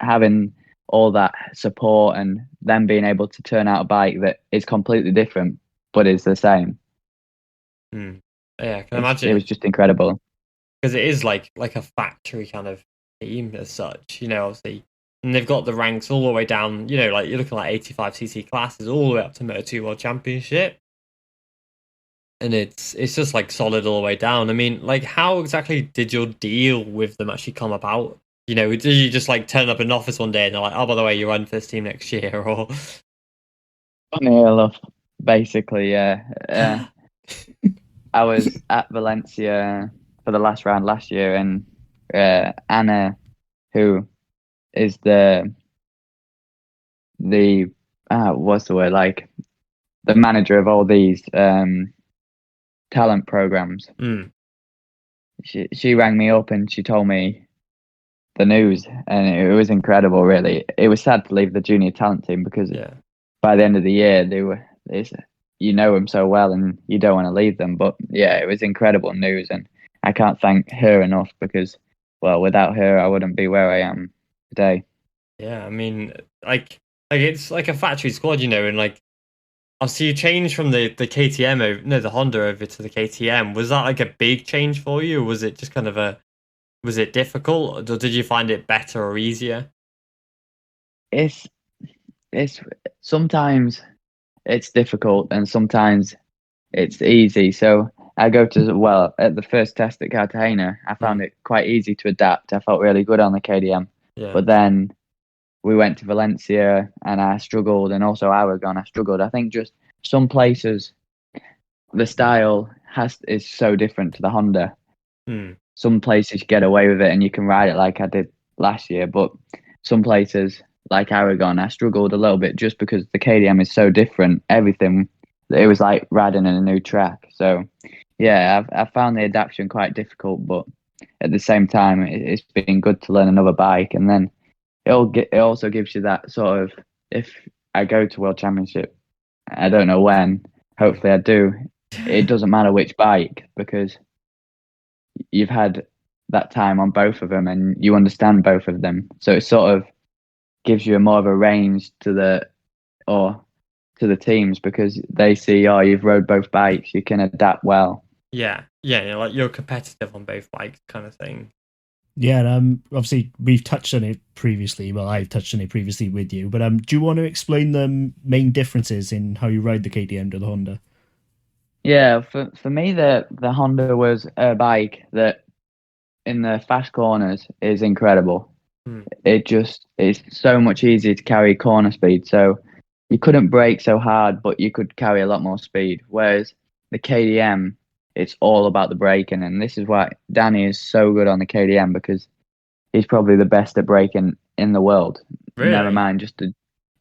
Speaker 3: having all that support and them being able to turn out a bike that is completely different but is the same.
Speaker 1: Yeah, I can imagine.
Speaker 3: It was just incredible.
Speaker 1: Because it is like a factory kind of team as such, obviously. And they've got the ranks all the way down, like you're looking like 85cc classes all the way up to Moto 2 World Championship. And it's just like solid all the way down. I mean, like, how exactly did your deal with them actually come about? Did you just like turn up in an office one day and they're like, oh, by the way, you're running for this team next year? Or
Speaker 3: basically, yeah. I was at Valencia for the last round last year, and Anna, who is the what's the word, like the manager of all these talent programs, she rang me up and she told me the news, and it was incredible. Really, it was sad to leave the junior talent team because by the end of the year you know them so well and you don't want to leave them. But yeah, it was incredible news, and I can't thank her enough because, well, without her, I wouldn't be where I am today.
Speaker 1: Yeah, I mean, like it's like a factory squad, and like obviously you changed from the KTM the Honda over to the KTM. Was that like a big change for you, or was it just kind of was it difficult, or did you find it better or easier?
Speaker 3: It's sometimes it's difficult and sometimes it's easy. So I go to, at the first test at Cartagena, I found it quite easy to adapt. I felt really good on the KTM. But then we went to Valencia and I struggled, and also Aragon I struggled. I think just some places the style is so different to the Honda. Some places you get away with it and you can ride it like I did last year, but some places like Aragon I struggled a little bit just because the KDM is so different. Everything, it was like riding in a new track. So yeah, I found the adaptation quite difficult, but at the same time it's been good to learn another bike, and then it also gives you that sort of, if I go to World Championship, I don't know when, hopefully I do, it doesn't matter which bike because you've had that time on both of them and you understand both of them. So it sort of gives you more of a range to the teams because they see, oh, you've rode both bikes, you can adapt well.
Speaker 1: Yeah, like you're competitive on both bikes kind of thing.
Speaker 2: Yeah, obviously we've touched on it previously. Well, I've touched on it previously with you, but do you want to explain the main differences in how you ride the KTM to the Honda?
Speaker 3: Yeah, for me, the Honda was a bike that in the fast corners is incredible. It's so much easier to carry corner speed. So you couldn't brake so hard, but you could carry a lot more speed. Whereas the KDM, it's all about the braking, and this is why Danny is so good on the KDM because he's probably the best at braking in the world.
Speaker 1: Really?
Speaker 3: Never mind,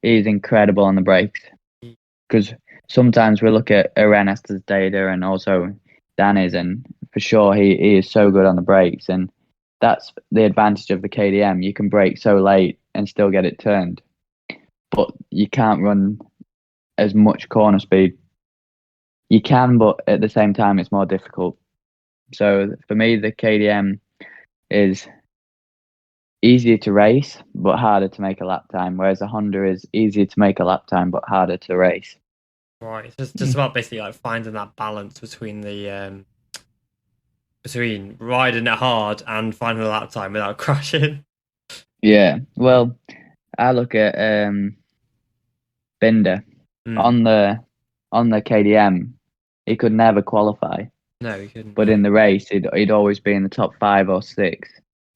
Speaker 3: he's incredible on the brakes. Because sometimes we look at Arena's data and also Danny's, and for sure he is so good on the brakes, and that's the advantage of the KDM. You can brake so late and still get it turned, but you can't run as much corner speed. You can, but at the same time, it's more difficult. So for me, the KDM is easier to race, but harder to make a lap time, whereas the Honda is easier to make a lap time, but harder to race.
Speaker 1: Right, it's just about basically like finding that balance between the between riding it hard and finding a lap time without crashing.
Speaker 3: Yeah, well, I look at Binder on the KDM. He could never qualify.
Speaker 1: No, he couldn't.
Speaker 3: But in the race, he'd always be in the top 5 or 6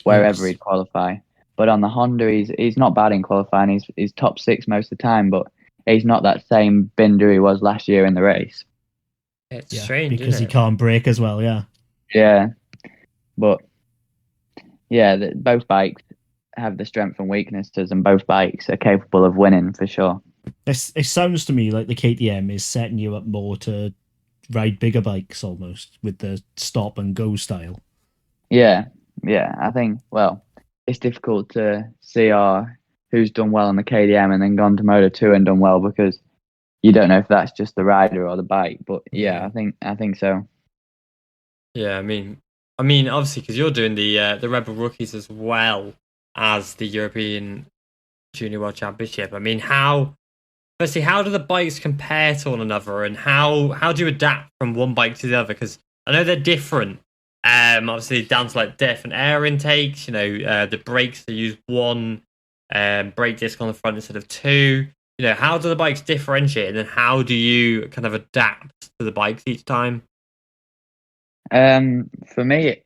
Speaker 3: wherever he'd qualify. But on the Honda, he's not bad in qualifying. He's top 6 most of the time, but he's not that same Binder he was last year in the race.
Speaker 1: It's strange
Speaker 2: because he can't brake as well.
Speaker 3: Yeah, but yeah, both bikes have the strength and weaknesses, and both bikes are capable of winning for sure.
Speaker 2: It sounds to me like the KTM is setting you up more to ride bigger bikes almost with the stop and go style.
Speaker 3: Yeah, I think, well, it's difficult to see who's done well on the KDM and then gone to Moto2 and done well because you don't know if that's just the rider or the bike. But yeah, I think so.
Speaker 1: Yeah, I mean, obviously, because you're doing the Rebel Rookies as well as the European Junior World Championship. I mean, how do the bikes compare to one another, and how do you adapt from one bike to the other? Because I know they're different. Obviously down to like different air intakes. You know, the brakes, they use one brake disc on the front instead of 2. You know, how do the bikes differentiate, and then how do you kind of adapt to the bikes each time?
Speaker 3: For me,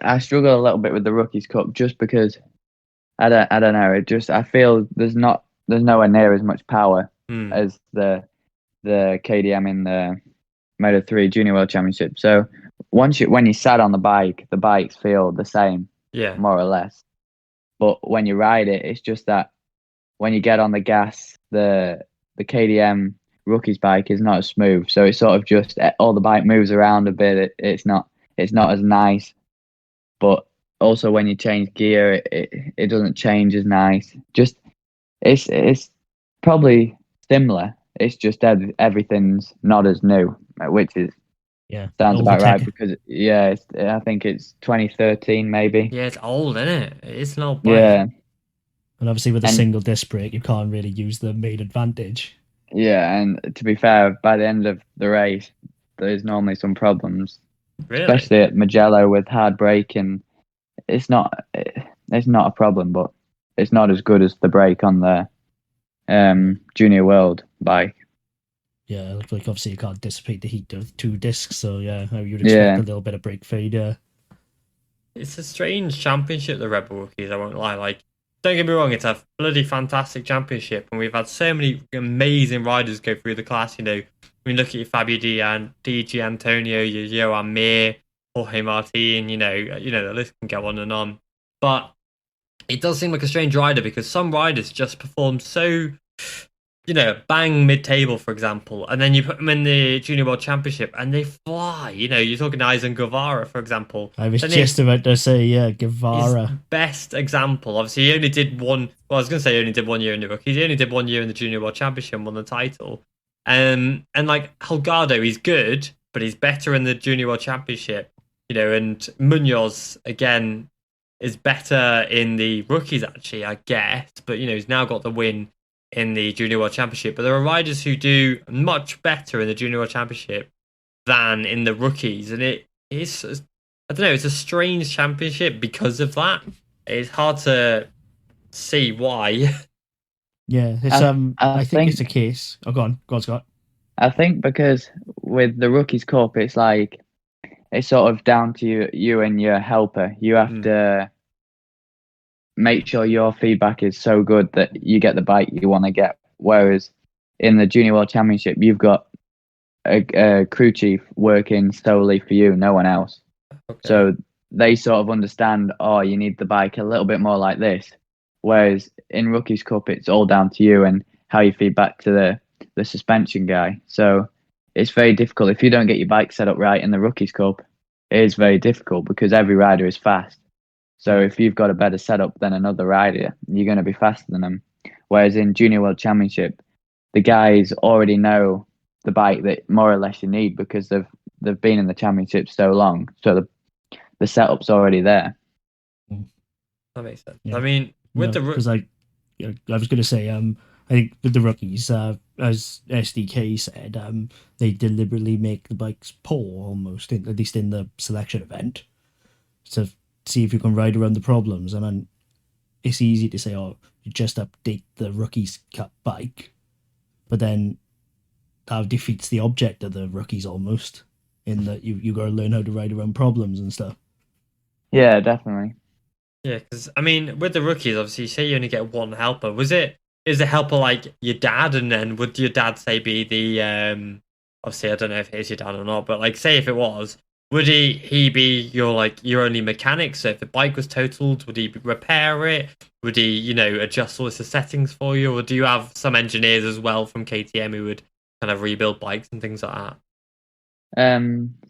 Speaker 3: I struggle a little bit with the Rookies Cup just because I don't know. I feel there's nowhere near as much power as the KDM in the Moto3 Junior World Championship. So when you sat on the bikes feel the same, more or less. But when you ride it, it's just that when you get on the gas, the KDM Rookies bike is not as smooth. So it's sort of just all the bike moves around a bit. It's not as nice. But also when you change gear, it doesn't change as nice. Just it's probably similar. It's just everything's not as new, which is sounds about right because I think it's 2013 maybe.
Speaker 1: Yeah, it's old, isn't it? It's an old bike.
Speaker 2: Yeah, and obviously with a single disc brake, you can't really use the main advantage.
Speaker 3: Yeah, and to be fair, by the end of the race, there's normally some problems, especially at Mugello with hard braking. It's not a problem, but it's not as good as the brake on the Junior World bike.
Speaker 2: Yeah, like obviously you can't dissipate the heat of 2 discs, so you'd expect a little bit of brake fade.
Speaker 1: It's a strange championship, the Rebel Rookies, I won't lie. Like, don't get me wrong, it's a bloody fantastic championship, and we've had so many amazing riders go through the class. When you look at your Fabio Di Antonio, your Joan Mir, Jorge Martin, the list can go on and on. But it does seem like a strange rider because some riders just perform so, bang mid-table, for example, and then you put them in the Junior World Championship and they fly. You're talking Eisen Guevara, for example.
Speaker 2: I was just about to say, yeah, Guevara.
Speaker 1: His best example. Obviously, he only did one. Well, I was going to say he only did 1 year in the rookies. He only did 1 year in the Junior World Championship and won the title. And like Holgado, he's good, but he's better in the Junior World Championship. And Munoz, again, is better in the rookies, actually, I guess. But, he's now got the win in the Junior World Championship. But there are riders who do much better in the Junior World Championship than in the rookies. And it is, I don't know, it's a strange championship because of that. It's hard to see why.
Speaker 2: Yeah, it's, I think it's a case. Oh, go on, Scott.
Speaker 3: I think because with the Rookies Cup, it's like, it's sort of down to you and your helper. You have to make sure your feedback is so good that you get the bike you want to get. Whereas in the Junior World Championship, you've got a crew chief working solely for you, no one else. Okay. So they sort of understand, you need the bike a little bit more like this. Whereas in Rookies Cup, it's all down to you and how you feed back to the suspension guy. So it's very difficult. If you don't get your bike set up right in the Rookies Cup, it is very difficult because every rider is fast. So if you've got a better setup than another rider, you're going to be faster than them. Whereas in Junior World Championship, the guys already know the bike that more or less you need because they've been in the championship so long. So the setup's already there.
Speaker 1: That makes sense. Yeah. I mean, with the
Speaker 2: because I was going to say, I think with the rookies, as SDK said, they deliberately make the bikes poor almost, at least in the selection event, to see if you can ride around the problems. And then it's easy to say, you just update the Rookies Cup bike, but then that defeats the object of the rookies almost, in that you got to learn how to ride around problems and stuff.
Speaker 3: Yeah, definitely.
Speaker 1: Yeah, because I mean, with the rookies, obviously, you say you only get one helper. Is the helper like your dad, and then would your dad say be the obviously I don't know if it is your dad or not, but like say if it was, would he be your only mechanic? So if the bike was totaled, would he repair it? Would he adjust all the settings for you, or do you have some engineers as well from KTM who would kind of rebuild bikes and things like
Speaker 3: that?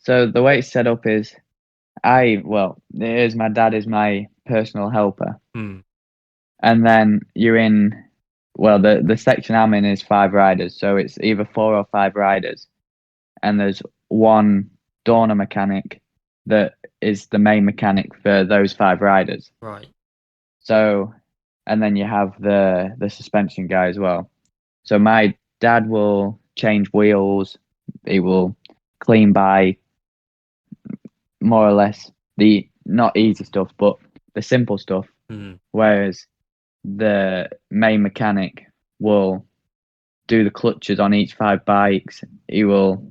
Speaker 3: So the way it's set up is, my dad is my personal helper, and then you're in. Well, the section I'm in is 5 riders, so it's either 4 or 5 riders, and there's one Dorna mechanic that is the main mechanic for those 5 riders.
Speaker 1: Right.
Speaker 3: So, and then you have the suspension guy as well. So my dad will change wheels. He will clean by more or less the not easy stuff, but the simple stuff. Whereas the main mechanic will do the clutches on each 5 bikes. He will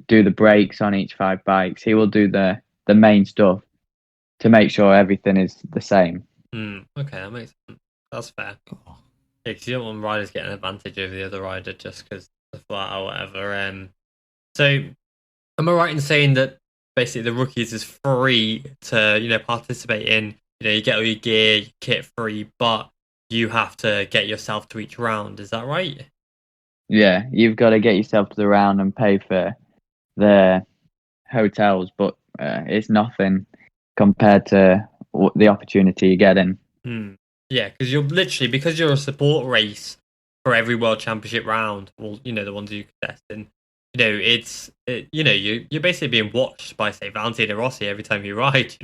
Speaker 3: do the brakes on each 5 bikes. He will do the main stuff to make sure everything is the same.
Speaker 1: Okay, that makes sense. That's fair. Yeah, because you don't want riders getting an advantage over the other rider just because the flat or whatever. So, am I right in saying that basically the rookies is free to participate in? You get all your gear, your kit free, but you have to get yourself to each round. Is that right?
Speaker 3: Yeah, you've got to get yourself to the round and pay for the hotels, but it's nothing compared to the opportunity you get in.
Speaker 1: Yeah, because you're a support race for every World Championship round. Well, the ones you contest in. You're basically being watched by, say, Valentino Rossi every time you ride.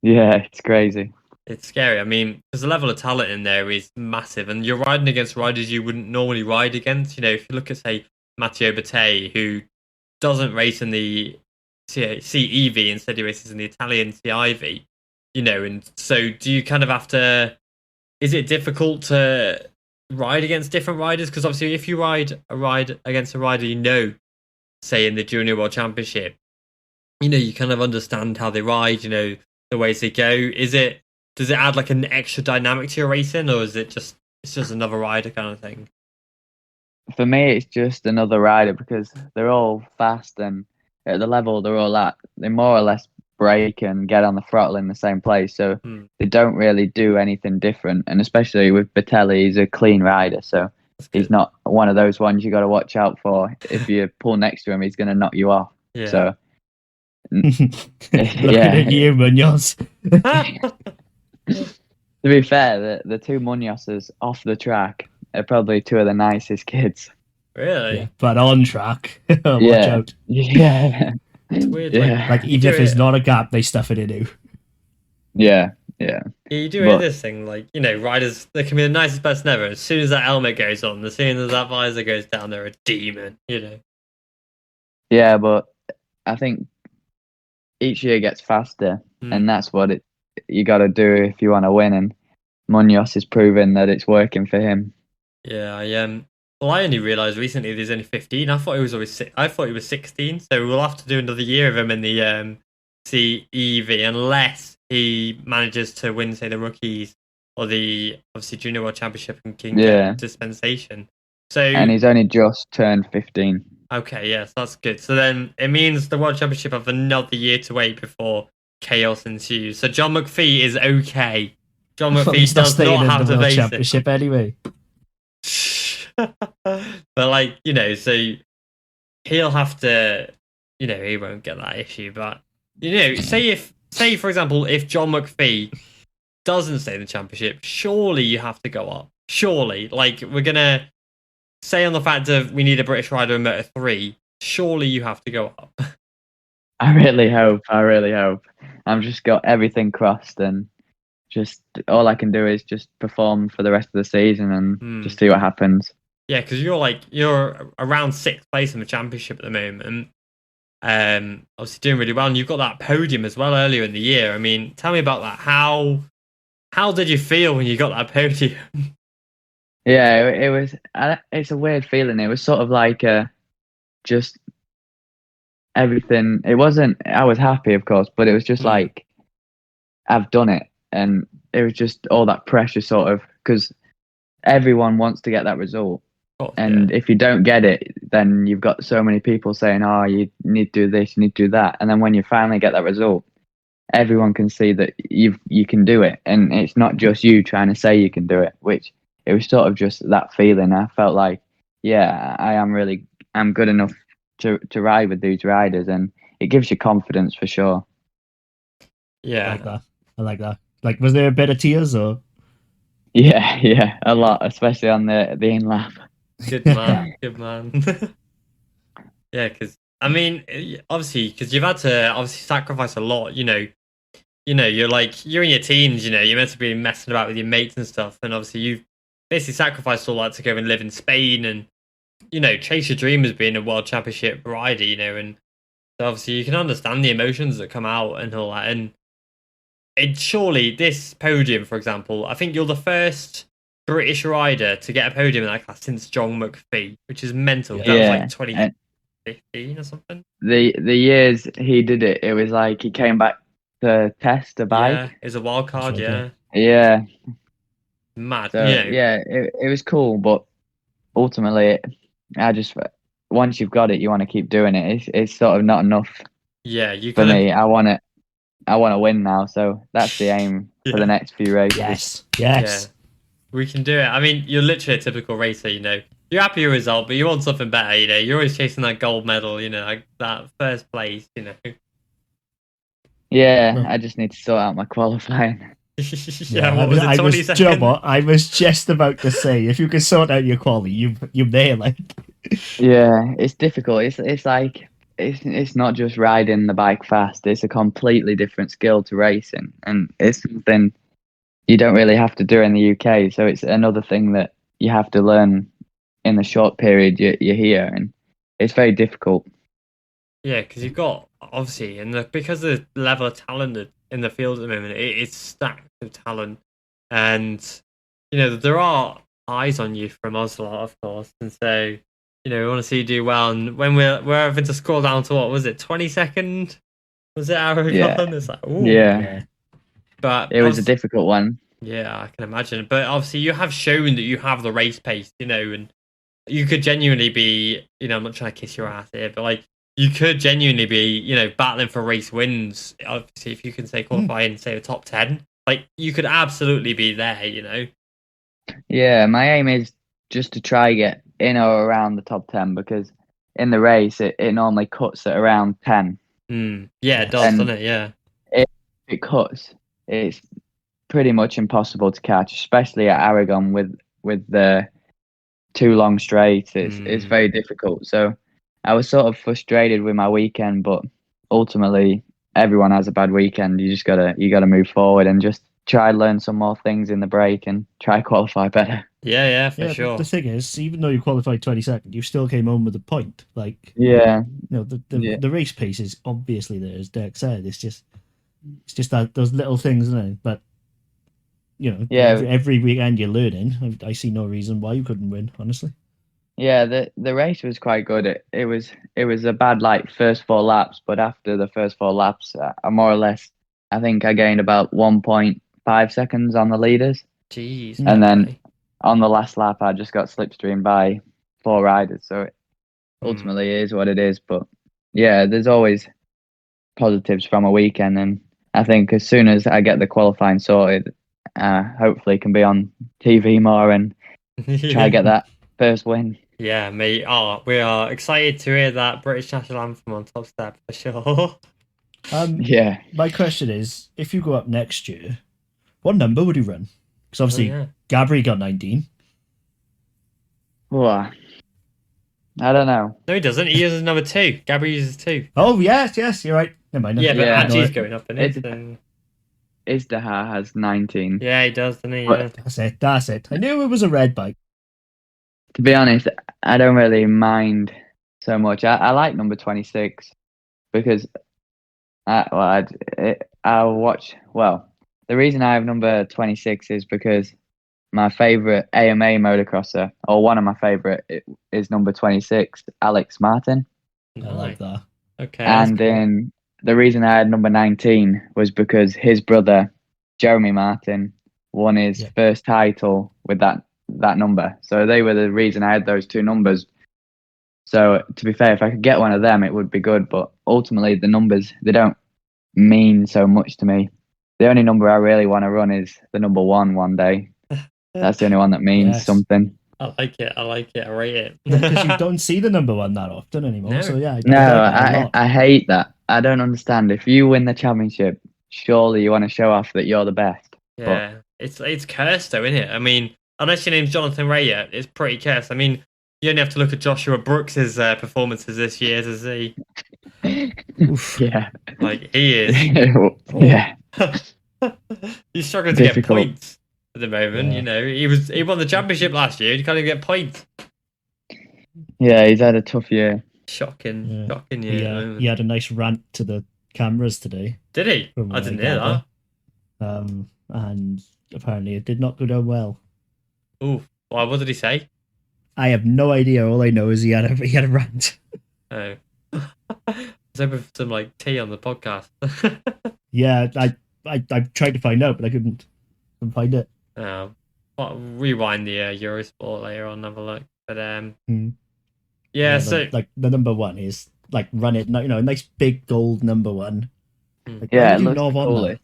Speaker 3: Yeah, it's crazy.
Speaker 1: It's scary. I mean, because the level of talent in there is massive, and you're riding against riders you wouldn't normally ride against. If you look at, say, Matteo Battei, who doesn't race in the CEV, instead he races in the Italian CIV, and so do you kind of have to... Is it difficult to ride against different riders? Because obviously if you ride against a rider say in the Junior World Championship, you kind of understand how they ride, the ways they go. Is it does it add like an extra dynamic to your racing, or is it's just another rider kind of thing?
Speaker 3: For me, it's just another rider because they're all fast and at the level they're all at, they more or less brake and get on the throttle in the same place. So they don't really do anything different. And especially with Batelli, he's a clean rider. So he's not one of those ones you got to watch out for. If you pull next to him, he's going to knock you off.
Speaker 1: Yeah.
Speaker 3: So,
Speaker 2: Looking at you, Munoz.
Speaker 3: To be fair, the two Munozes off the track are probably two of the nicest kids.
Speaker 1: Really?
Speaker 2: Yeah, but on track, watch out.
Speaker 3: Yeah.
Speaker 1: It's weird.
Speaker 3: Yeah.
Speaker 2: Like even if it's not a gap, they stuff it into.
Speaker 3: Yeah.
Speaker 1: You do hear this thing, like, riders, they can be the nicest person ever. As soon as that helmet goes on, as soon as that visor goes down, they're a demon,
Speaker 3: Yeah, but I think each year gets faster, and that's what you got to do if you want to win. And Munoz is proving that it's working for him.
Speaker 1: Yeah, I only realised recently he's only 15. I thought he was 16. So we'll have to do another year of him in the CEV unless he manages to win, say, the rookies or the obviously Junior World Championship and King dispensation. So
Speaker 3: and he's only just turned 15.
Speaker 1: Okay, yes, that's good. So then it means the World Championship have another year to wait before chaos ensues. So John McPhee is okay. John McPhee does not have the World
Speaker 2: Championship anyway.
Speaker 1: But so he'll have to, he won't get that issue. But say for example, if John McPhee doesn't stay in the championship, surely you have to go up. Surely, we're gonna say on the fact of we need a British rider in Moto 3. Surely you have to go up.
Speaker 3: I really hope. I've just got everything crossed, and just all I can do is just perform for the rest of the season and just see what happens.
Speaker 1: Yeah, because you're around 6th place in the championship at the moment. Obviously doing really well, and you've got that podium as well earlier in the year. I mean, tell me about that. How did you feel when you got that podium?
Speaker 3: Yeah, it was. It's a weird feeling. It was sort of like just everything. It wasn't. I was happy, of course, but it was just like I've done it, and it was just all that pressure, sort of, because everyone wants to get that result. And if you don't get it, then you've got so many people saying, "Oh, you need to do this, you need to do that." And then when you finally get that result, everyone can see that you can do it, and it's not just you trying to say you can do it. Which it was sort of just that feeling. I felt like, yeah, I'm good enough to ride with these riders, and it gives you confidence for sure.
Speaker 1: Yeah,
Speaker 2: I like that. Was there a bit of tears or?
Speaker 3: Yeah, a lot, especially on the in lap.
Speaker 1: Good man. Yeah, because obviously, because you've had to sacrifice a lot. You're in your teens. You're meant to be messing about with your mates and stuff, and obviously you've basically sacrificed all that to go and live in Spain and chase your dream as being a world championship rider. And so obviously you can understand the emotions that come out and all that. And surely this podium, for example, I think you're the first British rider to get a podium in that class since John McPhee, which is mental. That was like 2015 or something.
Speaker 3: The years he did it, it was like he came back to test a bike.
Speaker 1: Yeah, it was a wild card.
Speaker 3: Yeah.
Speaker 1: Mad.
Speaker 3: So, it was cool, but ultimately, once you've got it, you want to keep doing it. It's sort of not enough.
Speaker 1: Yeah,
Speaker 3: for me. I want to win now, so that's the aim for the next few races.
Speaker 2: Yes.
Speaker 1: Yeah, we can do it. I mean, you're literally a typical racer. You're happy with your result, but you want something better. You're always chasing that gold medal. Like that first place.
Speaker 3: Yeah, I just need to sort out my qualifying.
Speaker 1: What was it, 20 seconds?
Speaker 2: I was just about to say, if you can sort out your quality, you nail it.
Speaker 3: Yeah, it's difficult. It's like it's not just riding the bike fast. It's a completely different skill to racing, and it's something you don't really have to do in the UK. So it's another thing that you have to learn in the short period you're here, and it's very difficult.
Speaker 1: Yeah, because you've got obviously, and because of the level of talent in the field at the moment, it's stacked with talent, and there are eyes on you from Ocelot, of course, and so we want to see you do well. And when we're having to scroll down to what was it, 22nd? Was it Aragon?
Speaker 3: Yeah.
Speaker 1: It's like, ooh.
Speaker 3: Yeah.
Speaker 1: But
Speaker 3: it was a difficult one.
Speaker 1: Yeah, I can imagine. But obviously, you have shown that you have the race pace, and you could genuinely be, I'm not trying to kiss your ass here, but like you could genuinely be, battling for race wins. Obviously, if you can say qualify in say the top 10, like you could absolutely be there.
Speaker 3: Yeah, my aim is just to try get in or around the top 10 because in the race it normally cuts at around 10.
Speaker 1: Yeah, it does, doesn't it? Yeah.
Speaker 3: If it cuts, it's pretty much impossible to catch, especially at Aragon with the 2 long straights. It's very difficult. So I was sort of frustrated with my weekend, but ultimately everyone has a bad weekend. You gotta move forward and just try learn some more things in the break and try qualify better.
Speaker 1: Yeah, for sure.
Speaker 2: The thing is, even though you qualified 22nd, you still came home with a point. Like, the race pace is obviously there, as Derek said. It's just that those little things, isn't it? But every weekend you're learning. I see no reason why you couldn't win, honestly.
Speaker 3: Yeah, the race was quite good. It was a bad first 4 laps, but after the first 4 laps, I more or less, I think I gained about 1.5 seconds on the leaders.
Speaker 1: Jeez.
Speaker 3: And then on the last lap, I just got slipstreamed by 4 riders. So it ultimately is what it is. But yeah, there's always positives from a weekend, and I think as soon as I get the qualifying sorted, hopefully can be on TV more and try to get that first win.
Speaker 1: Yeah, mate. We are excited to hear that British National Anthem on Top Step for sure.
Speaker 3: Yeah.
Speaker 2: My question is, if you go up next year, what number would you run? Because obviously, Gabri got 19.
Speaker 3: Oh, I don't know.
Speaker 1: No, he doesn't. He uses number 2. Gabri uses 2.
Speaker 2: Oh, yes, you're right. Never mind.
Speaker 1: Yeah, but Angie's going up in it.
Speaker 3: Izdaha has 19.
Speaker 1: Yeah, he does, doesn't he?
Speaker 2: Yeah. That's it. I knew it was a red bike.
Speaker 3: To be honest, I don't really mind so much. I like number 26 because I'll watch. Well, the reason I have number 26 is because my favourite AMA motocrosser, or one of my favourite, is number 26, Alex Martin.
Speaker 2: I like that.
Speaker 1: Okay.
Speaker 3: And then the reason I had number 19 was because his brother, Jeremy Martin, won his first title with that number. So they were the reason I had those 2 numbers. So to be fair, if I could get one of them, it would be good. But ultimately, the numbers, they don't mean so much to me. The only number I really want to run is the number 1 one day. That's the only one that means something.
Speaker 1: I like it. I rate it.
Speaker 2: Because you don't see the number 1 that often anymore.
Speaker 1: No.
Speaker 2: So yeah.
Speaker 3: I hate that. I don't understand. If you win the championship, surely you want to show off that you're the best.
Speaker 1: Yeah, but it's cursed though, isn't it? I mean, unless your name's Jonathan Raya, it's pretty cursed. I mean, you only have to look at Joshua Brooks's performances this year to see.
Speaker 3: Yeah,
Speaker 1: like he is.
Speaker 3: Yeah,
Speaker 1: he's struggling to get points at the moment. He won the championship last year. He can't even get points.
Speaker 3: Yeah, he's had a tough year.
Speaker 1: Shocking year.
Speaker 2: He had a nice rant to the cameras today.
Speaker 1: Did he? I didn't hear that.
Speaker 2: And apparently it did not go down well.
Speaker 1: Ooh, well, what did he say?
Speaker 2: I have no idea. All I know is he had a rant.
Speaker 1: Oh, I was hoping for some tea on the podcast.
Speaker 2: Yeah, I tried to find out, but I couldn't find it.
Speaker 1: I'll rewind the Eurosport later on and have a look. But so
Speaker 2: the number 1 is run it. A nice big gold number 1.
Speaker 3: Yeah, it looks cool.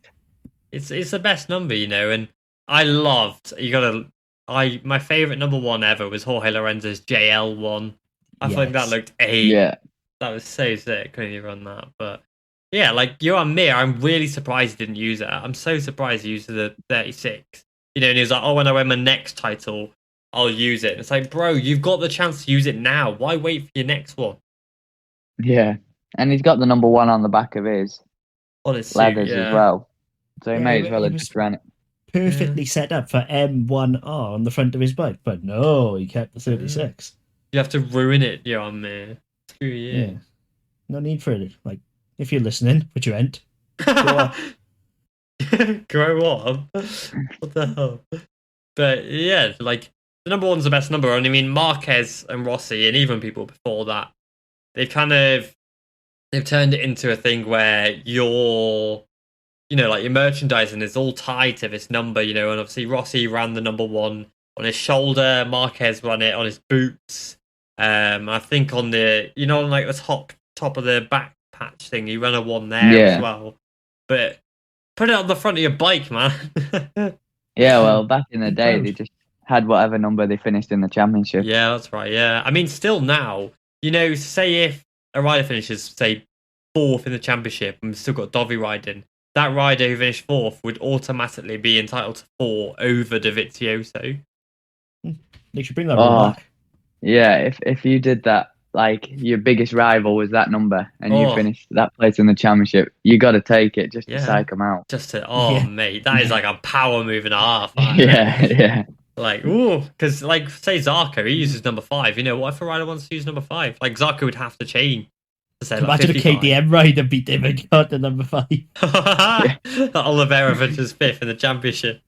Speaker 1: It's the best number, and I loved. My favorite number 1 ever was Jorge Lorenzo's JL1. I thought that looked that was so sick when you run that. But yeah, Johan Mir, I'm really surprised he didn't use it. I'm so surprised he used the 36. And he was like, "Oh, when I win my next title, I'll use it." And it's like, bro, you've got the chance to use it now. Why wait for your next one?
Speaker 3: Yeah, and he's got the number 1 on the back of his leathers as well. So he may as well have just ran it.
Speaker 2: Perfectly set up for M1R on the front of his bike, but no, he kept the 36.
Speaker 1: You have to ruin it, Johan Mir. Screw you.
Speaker 2: Yeah. No need for it. If you're listening, which you ain't,
Speaker 1: grow up. Grow up. What the hell? But yeah, the number 1's the best number. And I mean, Marquez and Rossi, and even people before that, they've turned it into a thing where you're like your merchandising is all tied to this number, and obviously Rossi ran the number 1 on his shoulder, Marquez ran it on his boots. I think on the, on like the top of the back patch thing, he ran a 1 there as well. But put it on the front of your bike, man.
Speaker 3: Yeah, well, back in the day, they just had whatever number they finished in the championship.
Speaker 1: Yeah, that's right. Yeah, I mean, still now, say if a rider finishes, say, 4th in the championship and we've still got Dovi riding, that rider who finished 4th would automatically be entitled to 4 over Dovizioso.
Speaker 2: They should bring that rule back.
Speaker 3: Yeah, if you did that, like your biggest rival was that number, and you finished that place in the championship, you got to take it just to psych them out.
Speaker 1: Mate, that is like a power move and a half.
Speaker 3: Yeah.
Speaker 1: Like, because like say Zarco, he uses number 5. What if a rider wants to use number 5? Like Zarco would have to chain. To say,
Speaker 2: imagine a KTM rider beat him and got the number 5.
Speaker 1: Oliveira finishes 5th in the championship.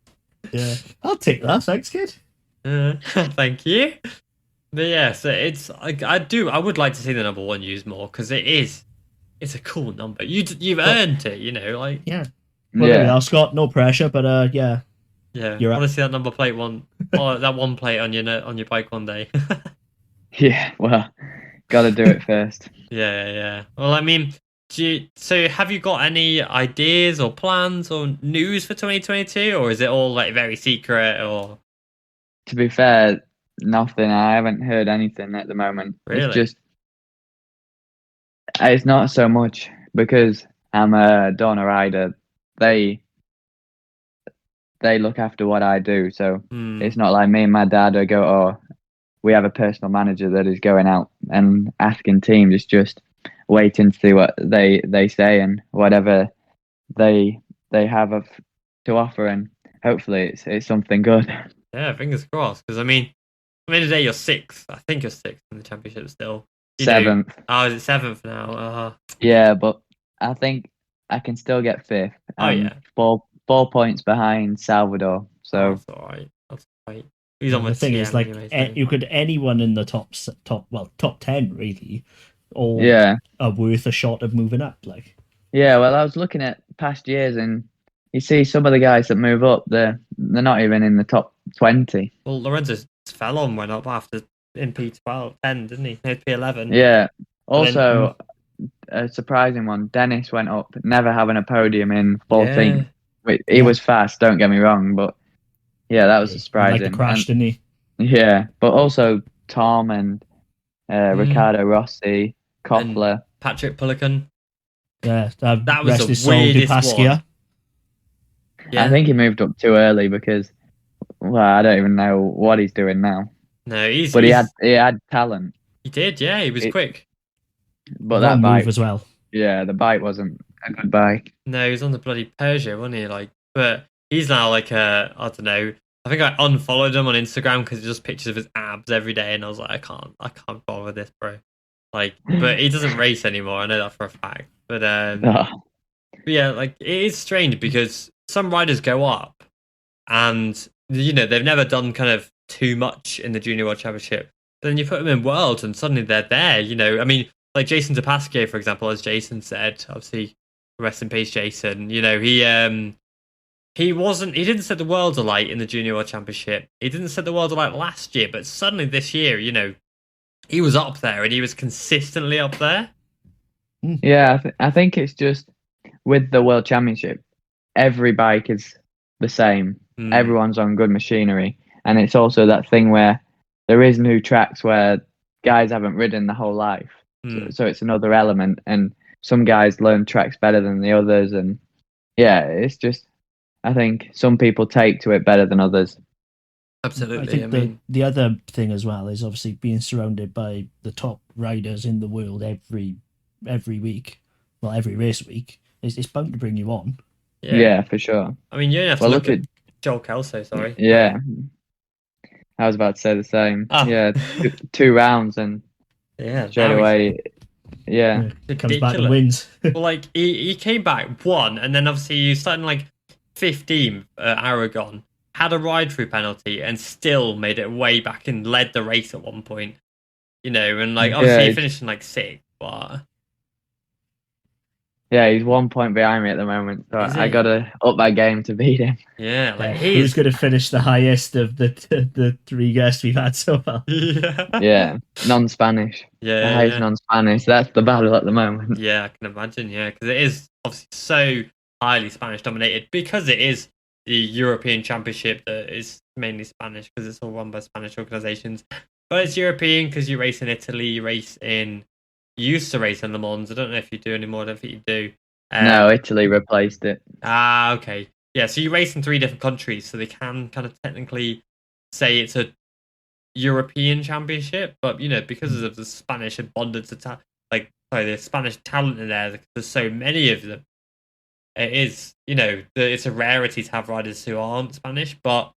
Speaker 2: Yeah, I'll take that. Thanks, kid.
Speaker 1: Thank you. But yeah, so it's I would like to see the number 1 used more because it's a cool number. You've earned it, like
Speaker 2: Well, Scott, no pressure, but
Speaker 1: yeah. I want to see that number plate that one plate on your bike one day.
Speaker 3: Yeah, well, gotta do it first.
Speaker 1: Yeah. Well, I mean, so have you got any ideas or plans or news for 2022, or is it all like very secret? Or
Speaker 3: to be fair, nothing. I haven't heard anything at the moment.
Speaker 1: Really?
Speaker 3: It's not so much because I'm a donor rider. They look after what I do, so it's not like me and my dad we have a personal manager that is going out and asking teams. It's just waiting to see what they say and whatever they have to offer, and hopefully it's something good.
Speaker 1: Yeah, fingers crossed. Because I mean, at the end of the day, you're 6th. I think you're 6th in the championship still.
Speaker 3: 7th.
Speaker 1: Is it 7th now?
Speaker 3: Yeah, but I think I can still get 5th.
Speaker 1: Yeah.
Speaker 3: 4 points behind Salvador. So
Speaker 1: that's all right. That's all right. He's on
Speaker 2: the thing
Speaker 1: TM
Speaker 2: is, like,
Speaker 1: anyway,
Speaker 2: you could anyone in the top 10 really, all are worth a shot of moving up. Like,
Speaker 3: yeah, well, I was looking at past years, and you see some of the guys that move up, they're not even in the top 20.
Speaker 1: Well, Lorenzo Fallon went up after in P12, 10, didn't he? P11.
Speaker 3: Yeah. Also, a surprising one. Dennis went up, never having a podium in 14. Yeah. He was fast, don't get me wrong, but yeah, that was surprising.
Speaker 2: Like the crash, didn't he?
Speaker 3: Yeah, but also Tom and Riccardo Rossi, Koffler,
Speaker 1: and Patrick Pullican.
Speaker 2: Yeah,
Speaker 1: that was the weirdest one.
Speaker 3: Yeah. I think he moved up too early because, well, I don't even know what he's doing now.
Speaker 1: No, he
Speaker 3: had talent.
Speaker 1: He did, yeah. He was quick.
Speaker 3: But that bike
Speaker 2: move as well.
Speaker 3: Yeah, the bike wasn't a good bike.
Speaker 1: No, he was on the bloody Peugeot, wasn't he? Like, but he's now like I don't know. I think I unfollowed him on Instagram because he just pictures of his abs every day, and I was like, I can't bother this, bro. Like, but he doesn't race anymore. I know that for a fact. But but yeah, like it is strange because some riders go up, and they've never done kind of too much in the Junior World Championship. Then you put them in Worlds, and suddenly they're there. I mean, like Jason DePasquier, for example, as Jason said, obviously, rest in peace, Jason. He didn't set the world alight in the Junior World Championship. He didn't set the world alight last year, but suddenly this year, he was up there and he was consistently up there.
Speaker 3: Yeah, I think it's just with the World Championship, every bike is the same. Everyone's on good machinery. And it's also that thing where there is new tracks where guys haven't ridden the whole life. So it's another element. And some guys learn tracks better than the others. And yeah, it's just, I think some people take to it better than others.
Speaker 1: Absolutely.
Speaker 2: I think the other thing as well is obviously being surrounded by the top riders in the world every week, well, every race week, it's bound to bring you on.
Speaker 3: Yeah, for sure.
Speaker 1: I mean, you don't have to look at Joel Kelso, sorry.
Speaker 3: Yeah. I was about to say the same. Oh. Yeah, two rounds and straight away. Yeah.
Speaker 2: It comes back and wins.
Speaker 1: Well, like, he came back, won, and then obviously you started in like 15th at Aragon, had a ride-through penalty, and still made it way back and led the race at one point. And like, obviously he finished in like 6th, but...
Speaker 3: Yeah, he's 1 point behind me at the moment, so
Speaker 1: Is
Speaker 3: I
Speaker 1: he?
Speaker 3: gotta up my game to beat him.
Speaker 1: Yeah, like
Speaker 2: Who's going to finish the highest of the three guests we've had so far?
Speaker 3: Yeah, non-Spanish. The highest
Speaker 1: Yeah.
Speaker 3: non-Spanish. That's the battle at the moment.
Speaker 1: Yeah, I can imagine. Yeah, because it is obviously so highly Spanish dominated because it is the European Championship that is mainly Spanish because it's all run by Spanish organizations. But it's European because you race in Italy, you used to race in Le Mans. I don't know if you do anymore. I don't think you do.
Speaker 3: No, Italy replaced it.
Speaker 1: Okay. Yeah, so you race in 3 different countries, so they can kind of technically say it's a European Championship, but because of the Spanish abundance of the Spanish talent in there, there's so many of them. It is, it's a rarity to have riders who aren't Spanish, but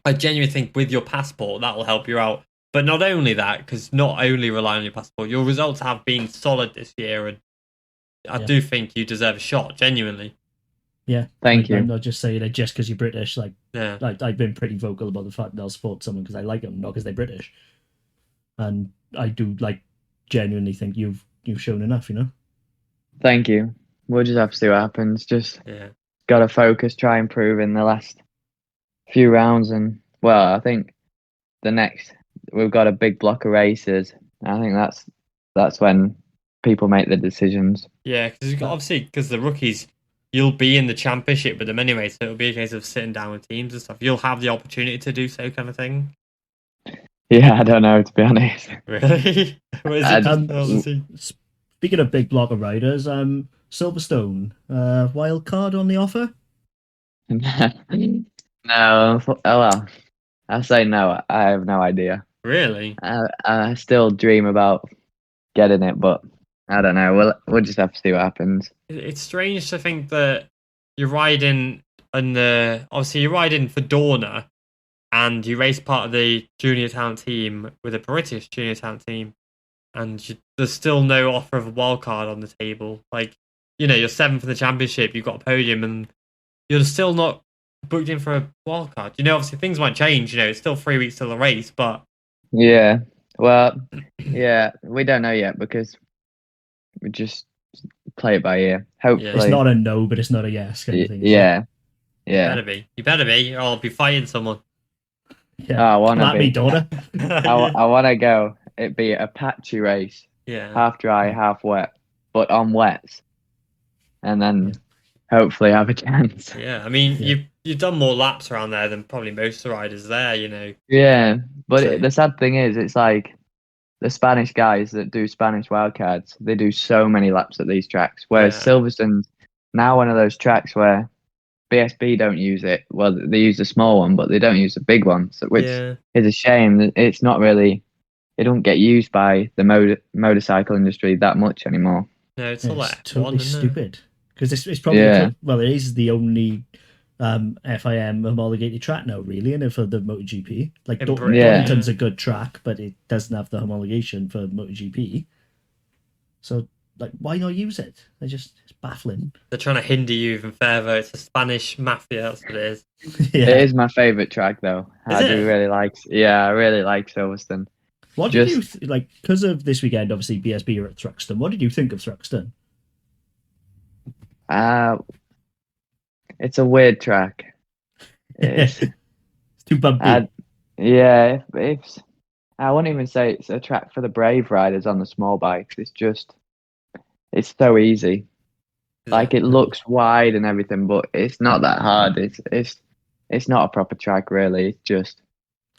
Speaker 1: I genuinely think with your passport that will help you out. But not only that, because not only rely on your passport, your results have been solid this year, and I do think you deserve a shot, genuinely.
Speaker 2: Yeah,
Speaker 3: thank you.
Speaker 2: I'm not just saying it just because you're British.
Speaker 1: Yeah.
Speaker 2: I've been pretty vocal about the fact that I'll support someone because I like them, not because they're British. And I do genuinely think you've shown enough.
Speaker 3: Thank you. We'll just have to see what happens. Just gotta focus, try and improve in the last few rounds, and I think we've got a big block of races. I think that's when people make the decisions.
Speaker 1: Yeah, because the rookies, you'll be in the championship with them anyway, so it'll be a case of sitting down with teams and stuff. You'll have the opportunity to do so, kind of thing.
Speaker 3: Yeah, I don't know, to be honest.
Speaker 1: Really?
Speaker 2: Speaking of big block of riders, Silverstone, wild card on the offer?
Speaker 3: No. Oh well, I say no. I have no idea.
Speaker 1: Really?
Speaker 3: I still dream about getting it, but I don't know. We'll just have to see what happens.
Speaker 1: It's strange to think that you're riding obviously you're riding for Dorna, and you race part of the junior talent team with a British junior talent team, and there's still no offer of a wild card on the table. You're 7th in the championship, you've got a podium, and you're still not booked in for a wild card. Obviously things might change. It's still 3 weeks till the race, but
Speaker 3: yeah, well, yeah, we don't know yet because we just play it by ear. Hopefully,
Speaker 2: it's not a no, but it's not a yes kind of thing.
Speaker 3: Yeah.
Speaker 1: You better be, or I'll be fighting someone.
Speaker 2: Yeah, I want to be. Me, daughter.
Speaker 3: I want to go. It'd be a patchy race.
Speaker 1: Yeah.
Speaker 3: Half dry, half wet, but on wets, and then hopefully have a chance.
Speaker 1: Yeah, I mean, you've done more laps around there than probably most of the riders there.
Speaker 3: Yeah, but the sad thing is, it's like the Spanish guys that do Spanish wildcards. They do so many laps at these tracks, whereas Silverstone's now one of those tracks where BSB don't use it. Well, they use the small one, but they don't use the big one, which is a shame. It's not really. It don't get used by the motorcycle industry that much anymore.
Speaker 1: No, it's all
Speaker 2: totally stupid. Because it's probably it is the only FIM homologated track now, really, and for the MotoGP. Donington's a good track, but it doesn't have the homologation for MotoGP. So, why not use it? It's baffling.
Speaker 1: They're trying to hinder you even further. It's a Spanish mafia. That's what it is.
Speaker 3: It is my favorite track, though. I really like Silverstone.
Speaker 2: What did you because of this weekend? Obviously, BSB are at Thruxton. What did you think of Thruxton?
Speaker 3: It's a weird track. It's
Speaker 2: too bumpy.
Speaker 3: If I wouldn't even say it's a track for the brave riders on the small bikes. It's so easy. It looks wide and everything, but it's not that hard. It's not a proper track, really. It's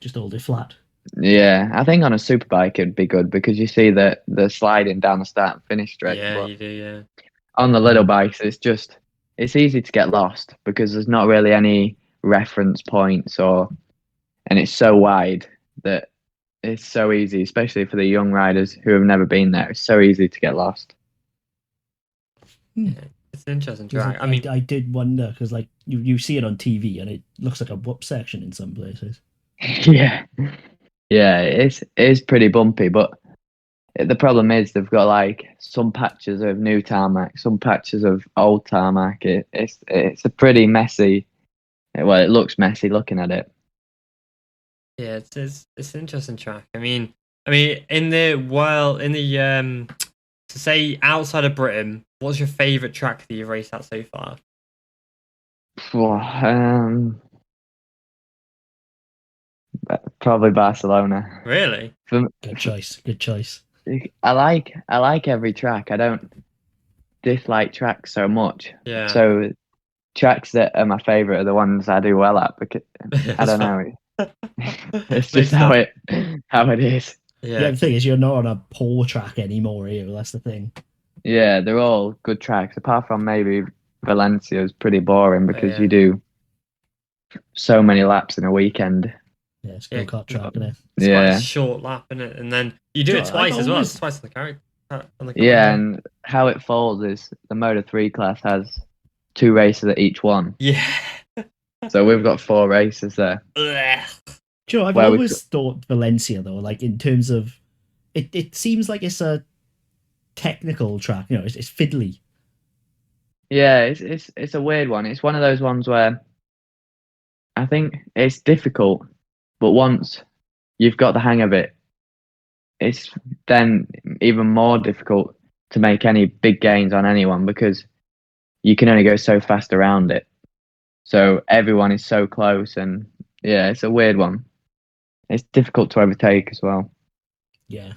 Speaker 2: just all day flat.
Speaker 3: Yeah, I think on a superbike it'd be good because you see the sliding down the start and finish stretch.
Speaker 1: Yeah, you do. Yeah.
Speaker 3: On the little bikes, it's easy to get lost because there's not really any reference points and it's so wide that it's so easy, especially for the young riders who have never been there. It's so easy to get lost.
Speaker 1: Yeah, it's an interesting track.
Speaker 2: I did wonder because you see it on TV and it looks like a whoop section in some places.
Speaker 3: Yeah, it's pretty bumpy, but the problem is they've got some patches of new tarmac, some patches of old tarmac. It's a pretty messy. Well, it looks messy looking at it.
Speaker 1: Yeah, it's an interesting track. I mean, in the to say outside of Britain, what's your favourite track that you've raced at so far?
Speaker 3: Probably Barcelona.
Speaker 1: Really?
Speaker 2: Good choice. Good choice.
Speaker 3: I like every track. I don't dislike tracks so much.
Speaker 1: Yeah.
Speaker 3: So tracks that are my favourite are the ones I do well at, because I don't know. It's just how it is.
Speaker 2: Yeah, the thing is, you're not on a poor track anymore, here. That's the thing.
Speaker 3: Yeah, they're all good tracks, apart from maybe Valencia is pretty boring because you do so many laps in a weekend.
Speaker 2: Yeah, it's a go-kart track, isn't it?
Speaker 1: It's quite a short lap, isn't it? And then you do it twice as well. It's twice on the
Speaker 3: Yeah, and how it falls is the Moto3 class has 2 races at each one.
Speaker 1: Yeah.
Speaker 3: So we've got 4 races there.
Speaker 2: Joe, I've always thought Valencia, though, like in terms of it seems like it's a technical track. You know, it's fiddly.
Speaker 3: Yeah, it's a weird one. It's one of those ones where I think it's difficult, but once you've got the hang of it, it's then even more difficult to make any big gains on anyone because you can only go so fast around it. So everyone is so close, and yeah, it's a weird one. It's difficult to overtake as well.
Speaker 2: Yeah,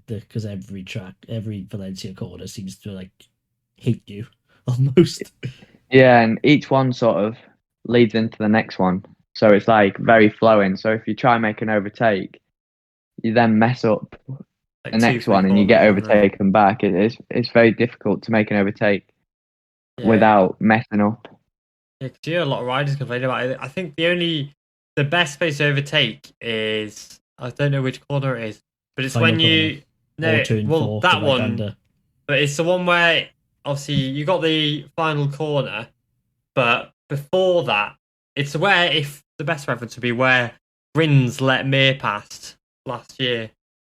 Speaker 2: because every Valencia corner seems to like hate you almost.
Speaker 3: Yeah, and each one sort of leads into the next one, so it's like very flowing. So if you try and make an overtake, you then mess up the next one and you get overtaken back. It's very difficult to make an overtake without messing up.
Speaker 1: Yeah, because you hear a lot of riders complain about it. I think the best place to overtake is, I don't know which corner it is, but it's
Speaker 2: Final
Speaker 1: when you that one, but it's the one where obviously you got the final corner, but before that, it's where, if the best reference would be where Rins let Mir past last year,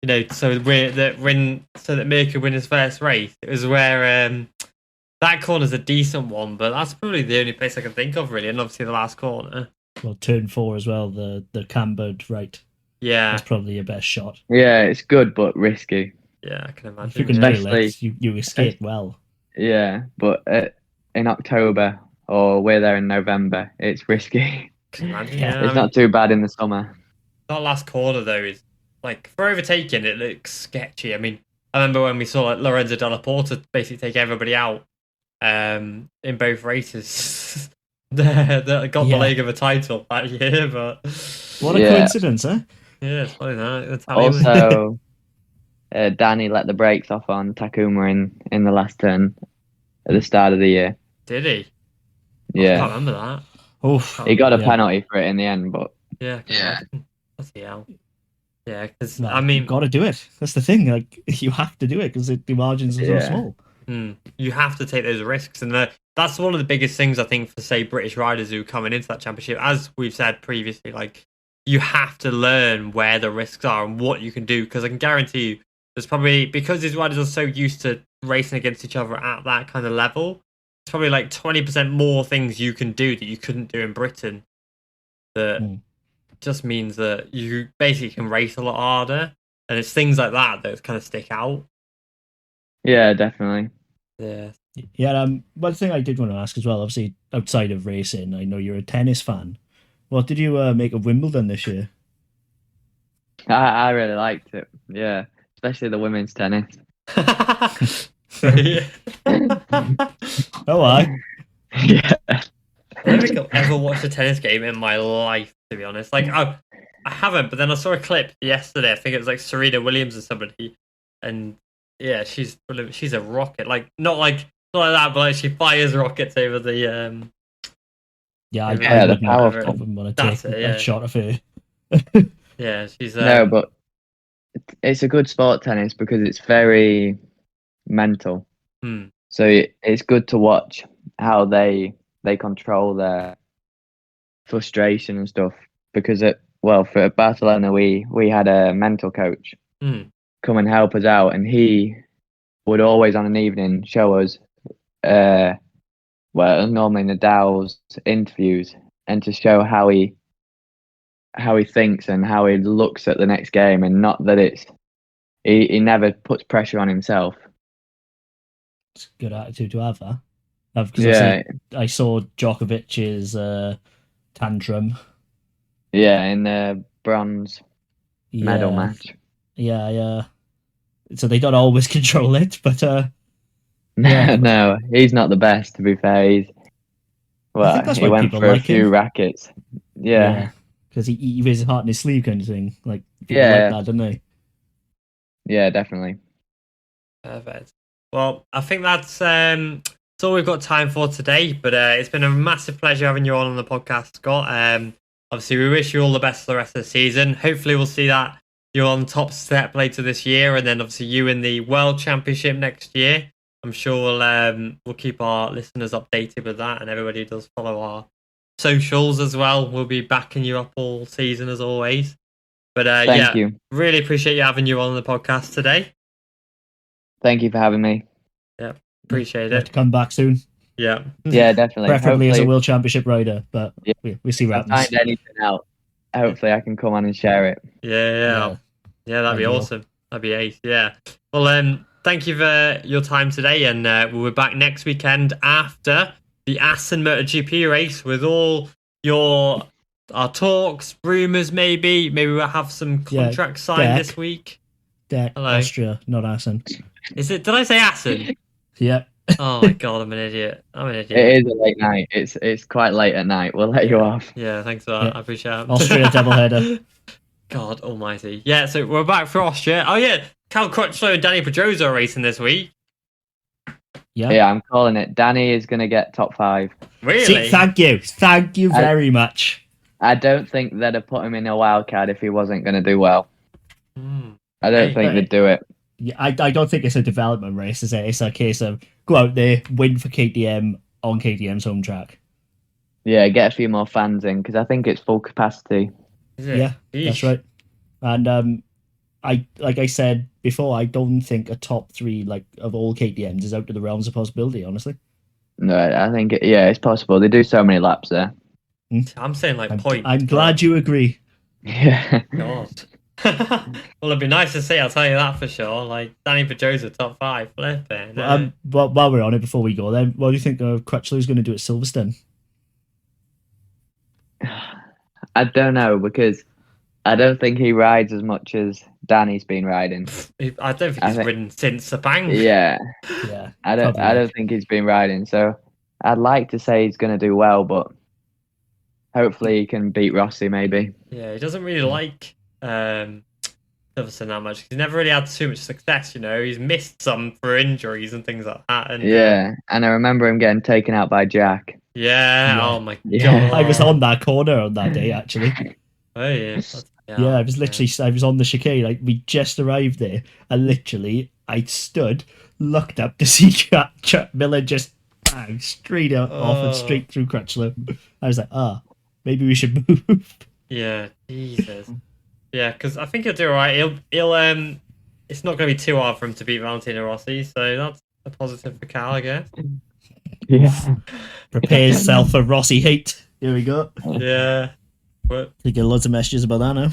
Speaker 1: you know, so that Mir could win his first race. It was where that corner's a decent one, but that's probably the only place I can think of, really, and obviously the last corner.
Speaker 2: Well, turn 4 as well, the cambered right.
Speaker 1: Yeah.
Speaker 2: That's probably your best shot.
Speaker 3: Yeah, it's good, but risky.
Speaker 1: Yeah, I can imagine.
Speaker 2: If you can nail it, you escape well.
Speaker 3: Yeah, but in October, or we're there in November, it's risky.
Speaker 1: Can imagine,
Speaker 3: it's not too bad in the summer.
Speaker 1: That last corner, though, is, like, for overtaking, it looks sketchy. I mean, I remember when we saw like Lorenzo Della Porta basically take everybody out in both races. that got the leg of a title that year, but
Speaker 2: what a coincidence, huh?
Speaker 1: Yeah, it's funny that.
Speaker 3: Also, Danny let the brakes off on Takuma in the last turn at the start of the year.
Speaker 1: Did he?
Speaker 3: Yeah,
Speaker 1: I can't remember that.
Speaker 3: He got a penalty for it in the end, but
Speaker 1: That's the hell. Yeah, because I mean,
Speaker 2: you've got to do it. That's the thing. Like, you have to do it because the margins are so small.
Speaker 1: You have to take those risks, and that's one of the biggest things I think for, say, British riders who are coming into that championship. As we've said previously, like, you have to learn where the risks are and what you can do, because I can guarantee you there's probably, because these riders are so used to racing against each other at that kind of level, it's probably like 20% more things you can do that you couldn't do in Britain. That just means that you basically can race a lot harder, and it's things like that kind of stick out.
Speaker 3: Yeah, definitely.
Speaker 2: Yeah. One thing I did want to ask as well, obviously outside of racing, I know you're a tennis fan. What did you make of Wimbledon this year?
Speaker 3: I really liked it. Yeah, especially the women's tennis.
Speaker 2: Oh, I.
Speaker 3: Yeah.
Speaker 1: I don't think I've ever watched a tennis game in my life, to be honest. Like, I haven't, but then I saw a clip yesterday. I think it was like Serena Williams or somebody, and yeah, she's a rocket. Like, not like that, but like she fires rockets over the.
Speaker 2: Yeah,
Speaker 3: the power.
Speaker 2: I wouldn't want to take a shot of her.
Speaker 1: Yeah, she's
Speaker 3: no, but it's a good sport, tennis, because it's very mental. So it's good to watch how they control their frustration and stuff. Because for Barcelona, we had a mental coach come and help us out, and he would always on an evening show us, normally Nadal's interviews, and to show how he thinks and how he looks at the next game, and not that he never puts pressure on himself.
Speaker 2: good attitude to have, that. Because I saw Djokovic's tantrum.
Speaker 3: Yeah, in the bronze medal match.
Speaker 2: Yeah. So they don't always control it, but
Speaker 3: no, he's not the best, to be fair.
Speaker 2: I think that's
Speaker 3: he
Speaker 2: why
Speaker 3: went
Speaker 2: people
Speaker 3: for
Speaker 2: like
Speaker 3: a few
Speaker 2: him.
Speaker 3: rackets. Yeah.
Speaker 2: Because he wears his heart in his sleeve, kind of thing. Like people
Speaker 3: Yeah.
Speaker 2: like that, don't they?
Speaker 3: Yeah, definitely.
Speaker 1: Perfect. Well, I think that's all we've got time for today. But it's been a massive pleasure having you on the podcast, Scott. Obviously, we wish you all the best for the rest of the season. Hopefully, we'll see that you're on top step later this year, and then obviously you in the World Championship next year. I'm sure we'll keep our listeners updated with that, and everybody who does follow our socials as well. We'll be backing you up all season as always. But
Speaker 3: Thank you.
Speaker 1: Really appreciate having you on the podcast today.
Speaker 3: Thank you for having me.
Speaker 1: Yeah, appreciate
Speaker 2: Have
Speaker 1: it.
Speaker 2: to come back soon.
Speaker 1: Yeah.
Speaker 3: Yeah, definitely.
Speaker 2: Preferably as a World Championship rider, but we see what
Speaker 3: if I
Speaker 2: happens.
Speaker 3: find anything out, hopefully I can come on and share it.
Speaker 1: Yeah, that'd be awesome. That'd be ace. Yeah. Well, thank you for your time today, and we'll be back next weekend after the Aston MotoGP race with all our talks, rumours. Maybe we'll have some contracts signed this week.
Speaker 2: Hello. Austria, not Aston.
Speaker 1: Is it? Did I say Aston?
Speaker 2: Yeah.
Speaker 1: Oh my god, I'm an idiot.
Speaker 3: It is a late night. It's quite late at night. We'll let you off.
Speaker 1: Yeah, thanks for that. Yeah. I appreciate it.
Speaker 2: Austria doubleheader.
Speaker 1: God almighty. Yeah, so we're back for Austria. Oh yeah, Cal Crutchlow and Danny Pedrosa are racing this week.
Speaker 3: Yeah, I'm calling it. Danny is going to get top 5.
Speaker 1: Really?
Speaker 2: See, thank you very much.
Speaker 3: I don't think they'd have put him in a wild card if he wasn't going to do well. I don't think they'd do it.
Speaker 2: Yeah, I don't think it's a development race, is it? It's a case of go out there, win for KTM on KTM's home track.
Speaker 3: Yeah, get a few more fans in, because I think it's full capacity.
Speaker 2: Yeah, that's right. And like I said before, I don't think a top 3 of all KTMs is out of the realms of possibility, honestly.
Speaker 3: No, I think it's possible. They do so many laps there.
Speaker 1: I'm saying points.
Speaker 2: I'm glad you agree.
Speaker 3: Yeah.
Speaker 1: God. Well, it'd be nice to see, I'll tell you that for sure. Danny Pedrosa top 5, flipping.
Speaker 2: But while we're on it, before we go, then what do you think Crutchlow's going to do at Silverstone?
Speaker 3: I don't know, because I don't think he rides as much as Danny's been riding.
Speaker 1: I don't think he's ridden since Sepang.
Speaker 3: Yeah. I don't
Speaker 2: probably.
Speaker 3: think he's been riding. So I'd like to say he's going to do well, but hopefully he can beat Rossi maybe.
Speaker 1: Yeah, he doesn't really like Silverstone that much. He's never really had too much success, He's missed some for injuries and things like that. And
Speaker 3: and I remember him getting taken out by Jack.
Speaker 1: Yeah. Oh my god.
Speaker 2: I was on that corner on that day, actually.
Speaker 1: Oh yeah.
Speaker 2: I was literally I was on the chicane. We just arrived there, and literally I stood, looked up to see Chuck Miller just bang straight off and straight through Crutchlow. I was like, maybe we should move.
Speaker 1: Yeah, Jesus. Yeah, because I think he'll do all right. He'll it's not going to be too hard for him to beat Valentino Rossi, so that's a positive for Cal, I guess.
Speaker 3: Yeah.
Speaker 2: Prepare yourself for Rossi hate. Here we go.
Speaker 1: Yeah. But
Speaker 2: you get loads of messages about that now.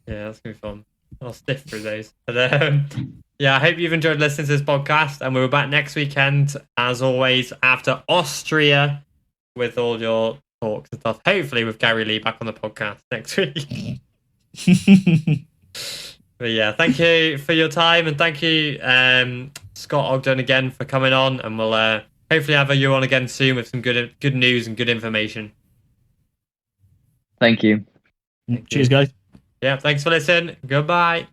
Speaker 1: Yeah, that's going to be fun. I'll stiff through those. But I hope you've enjoyed listening to this podcast, and we're back next weekend, as always, after Austria, with all your talks and stuff. Hopefully with Gary Lee back on the podcast next week. But yeah, thank you for your time, and thank you Scott Ogden again for coming on, and we'll hopefully have you on again soon with some good news and good information.
Speaker 3: Thank you.
Speaker 2: Cheers, guys.
Speaker 1: Yeah, thanks for listening. Goodbye.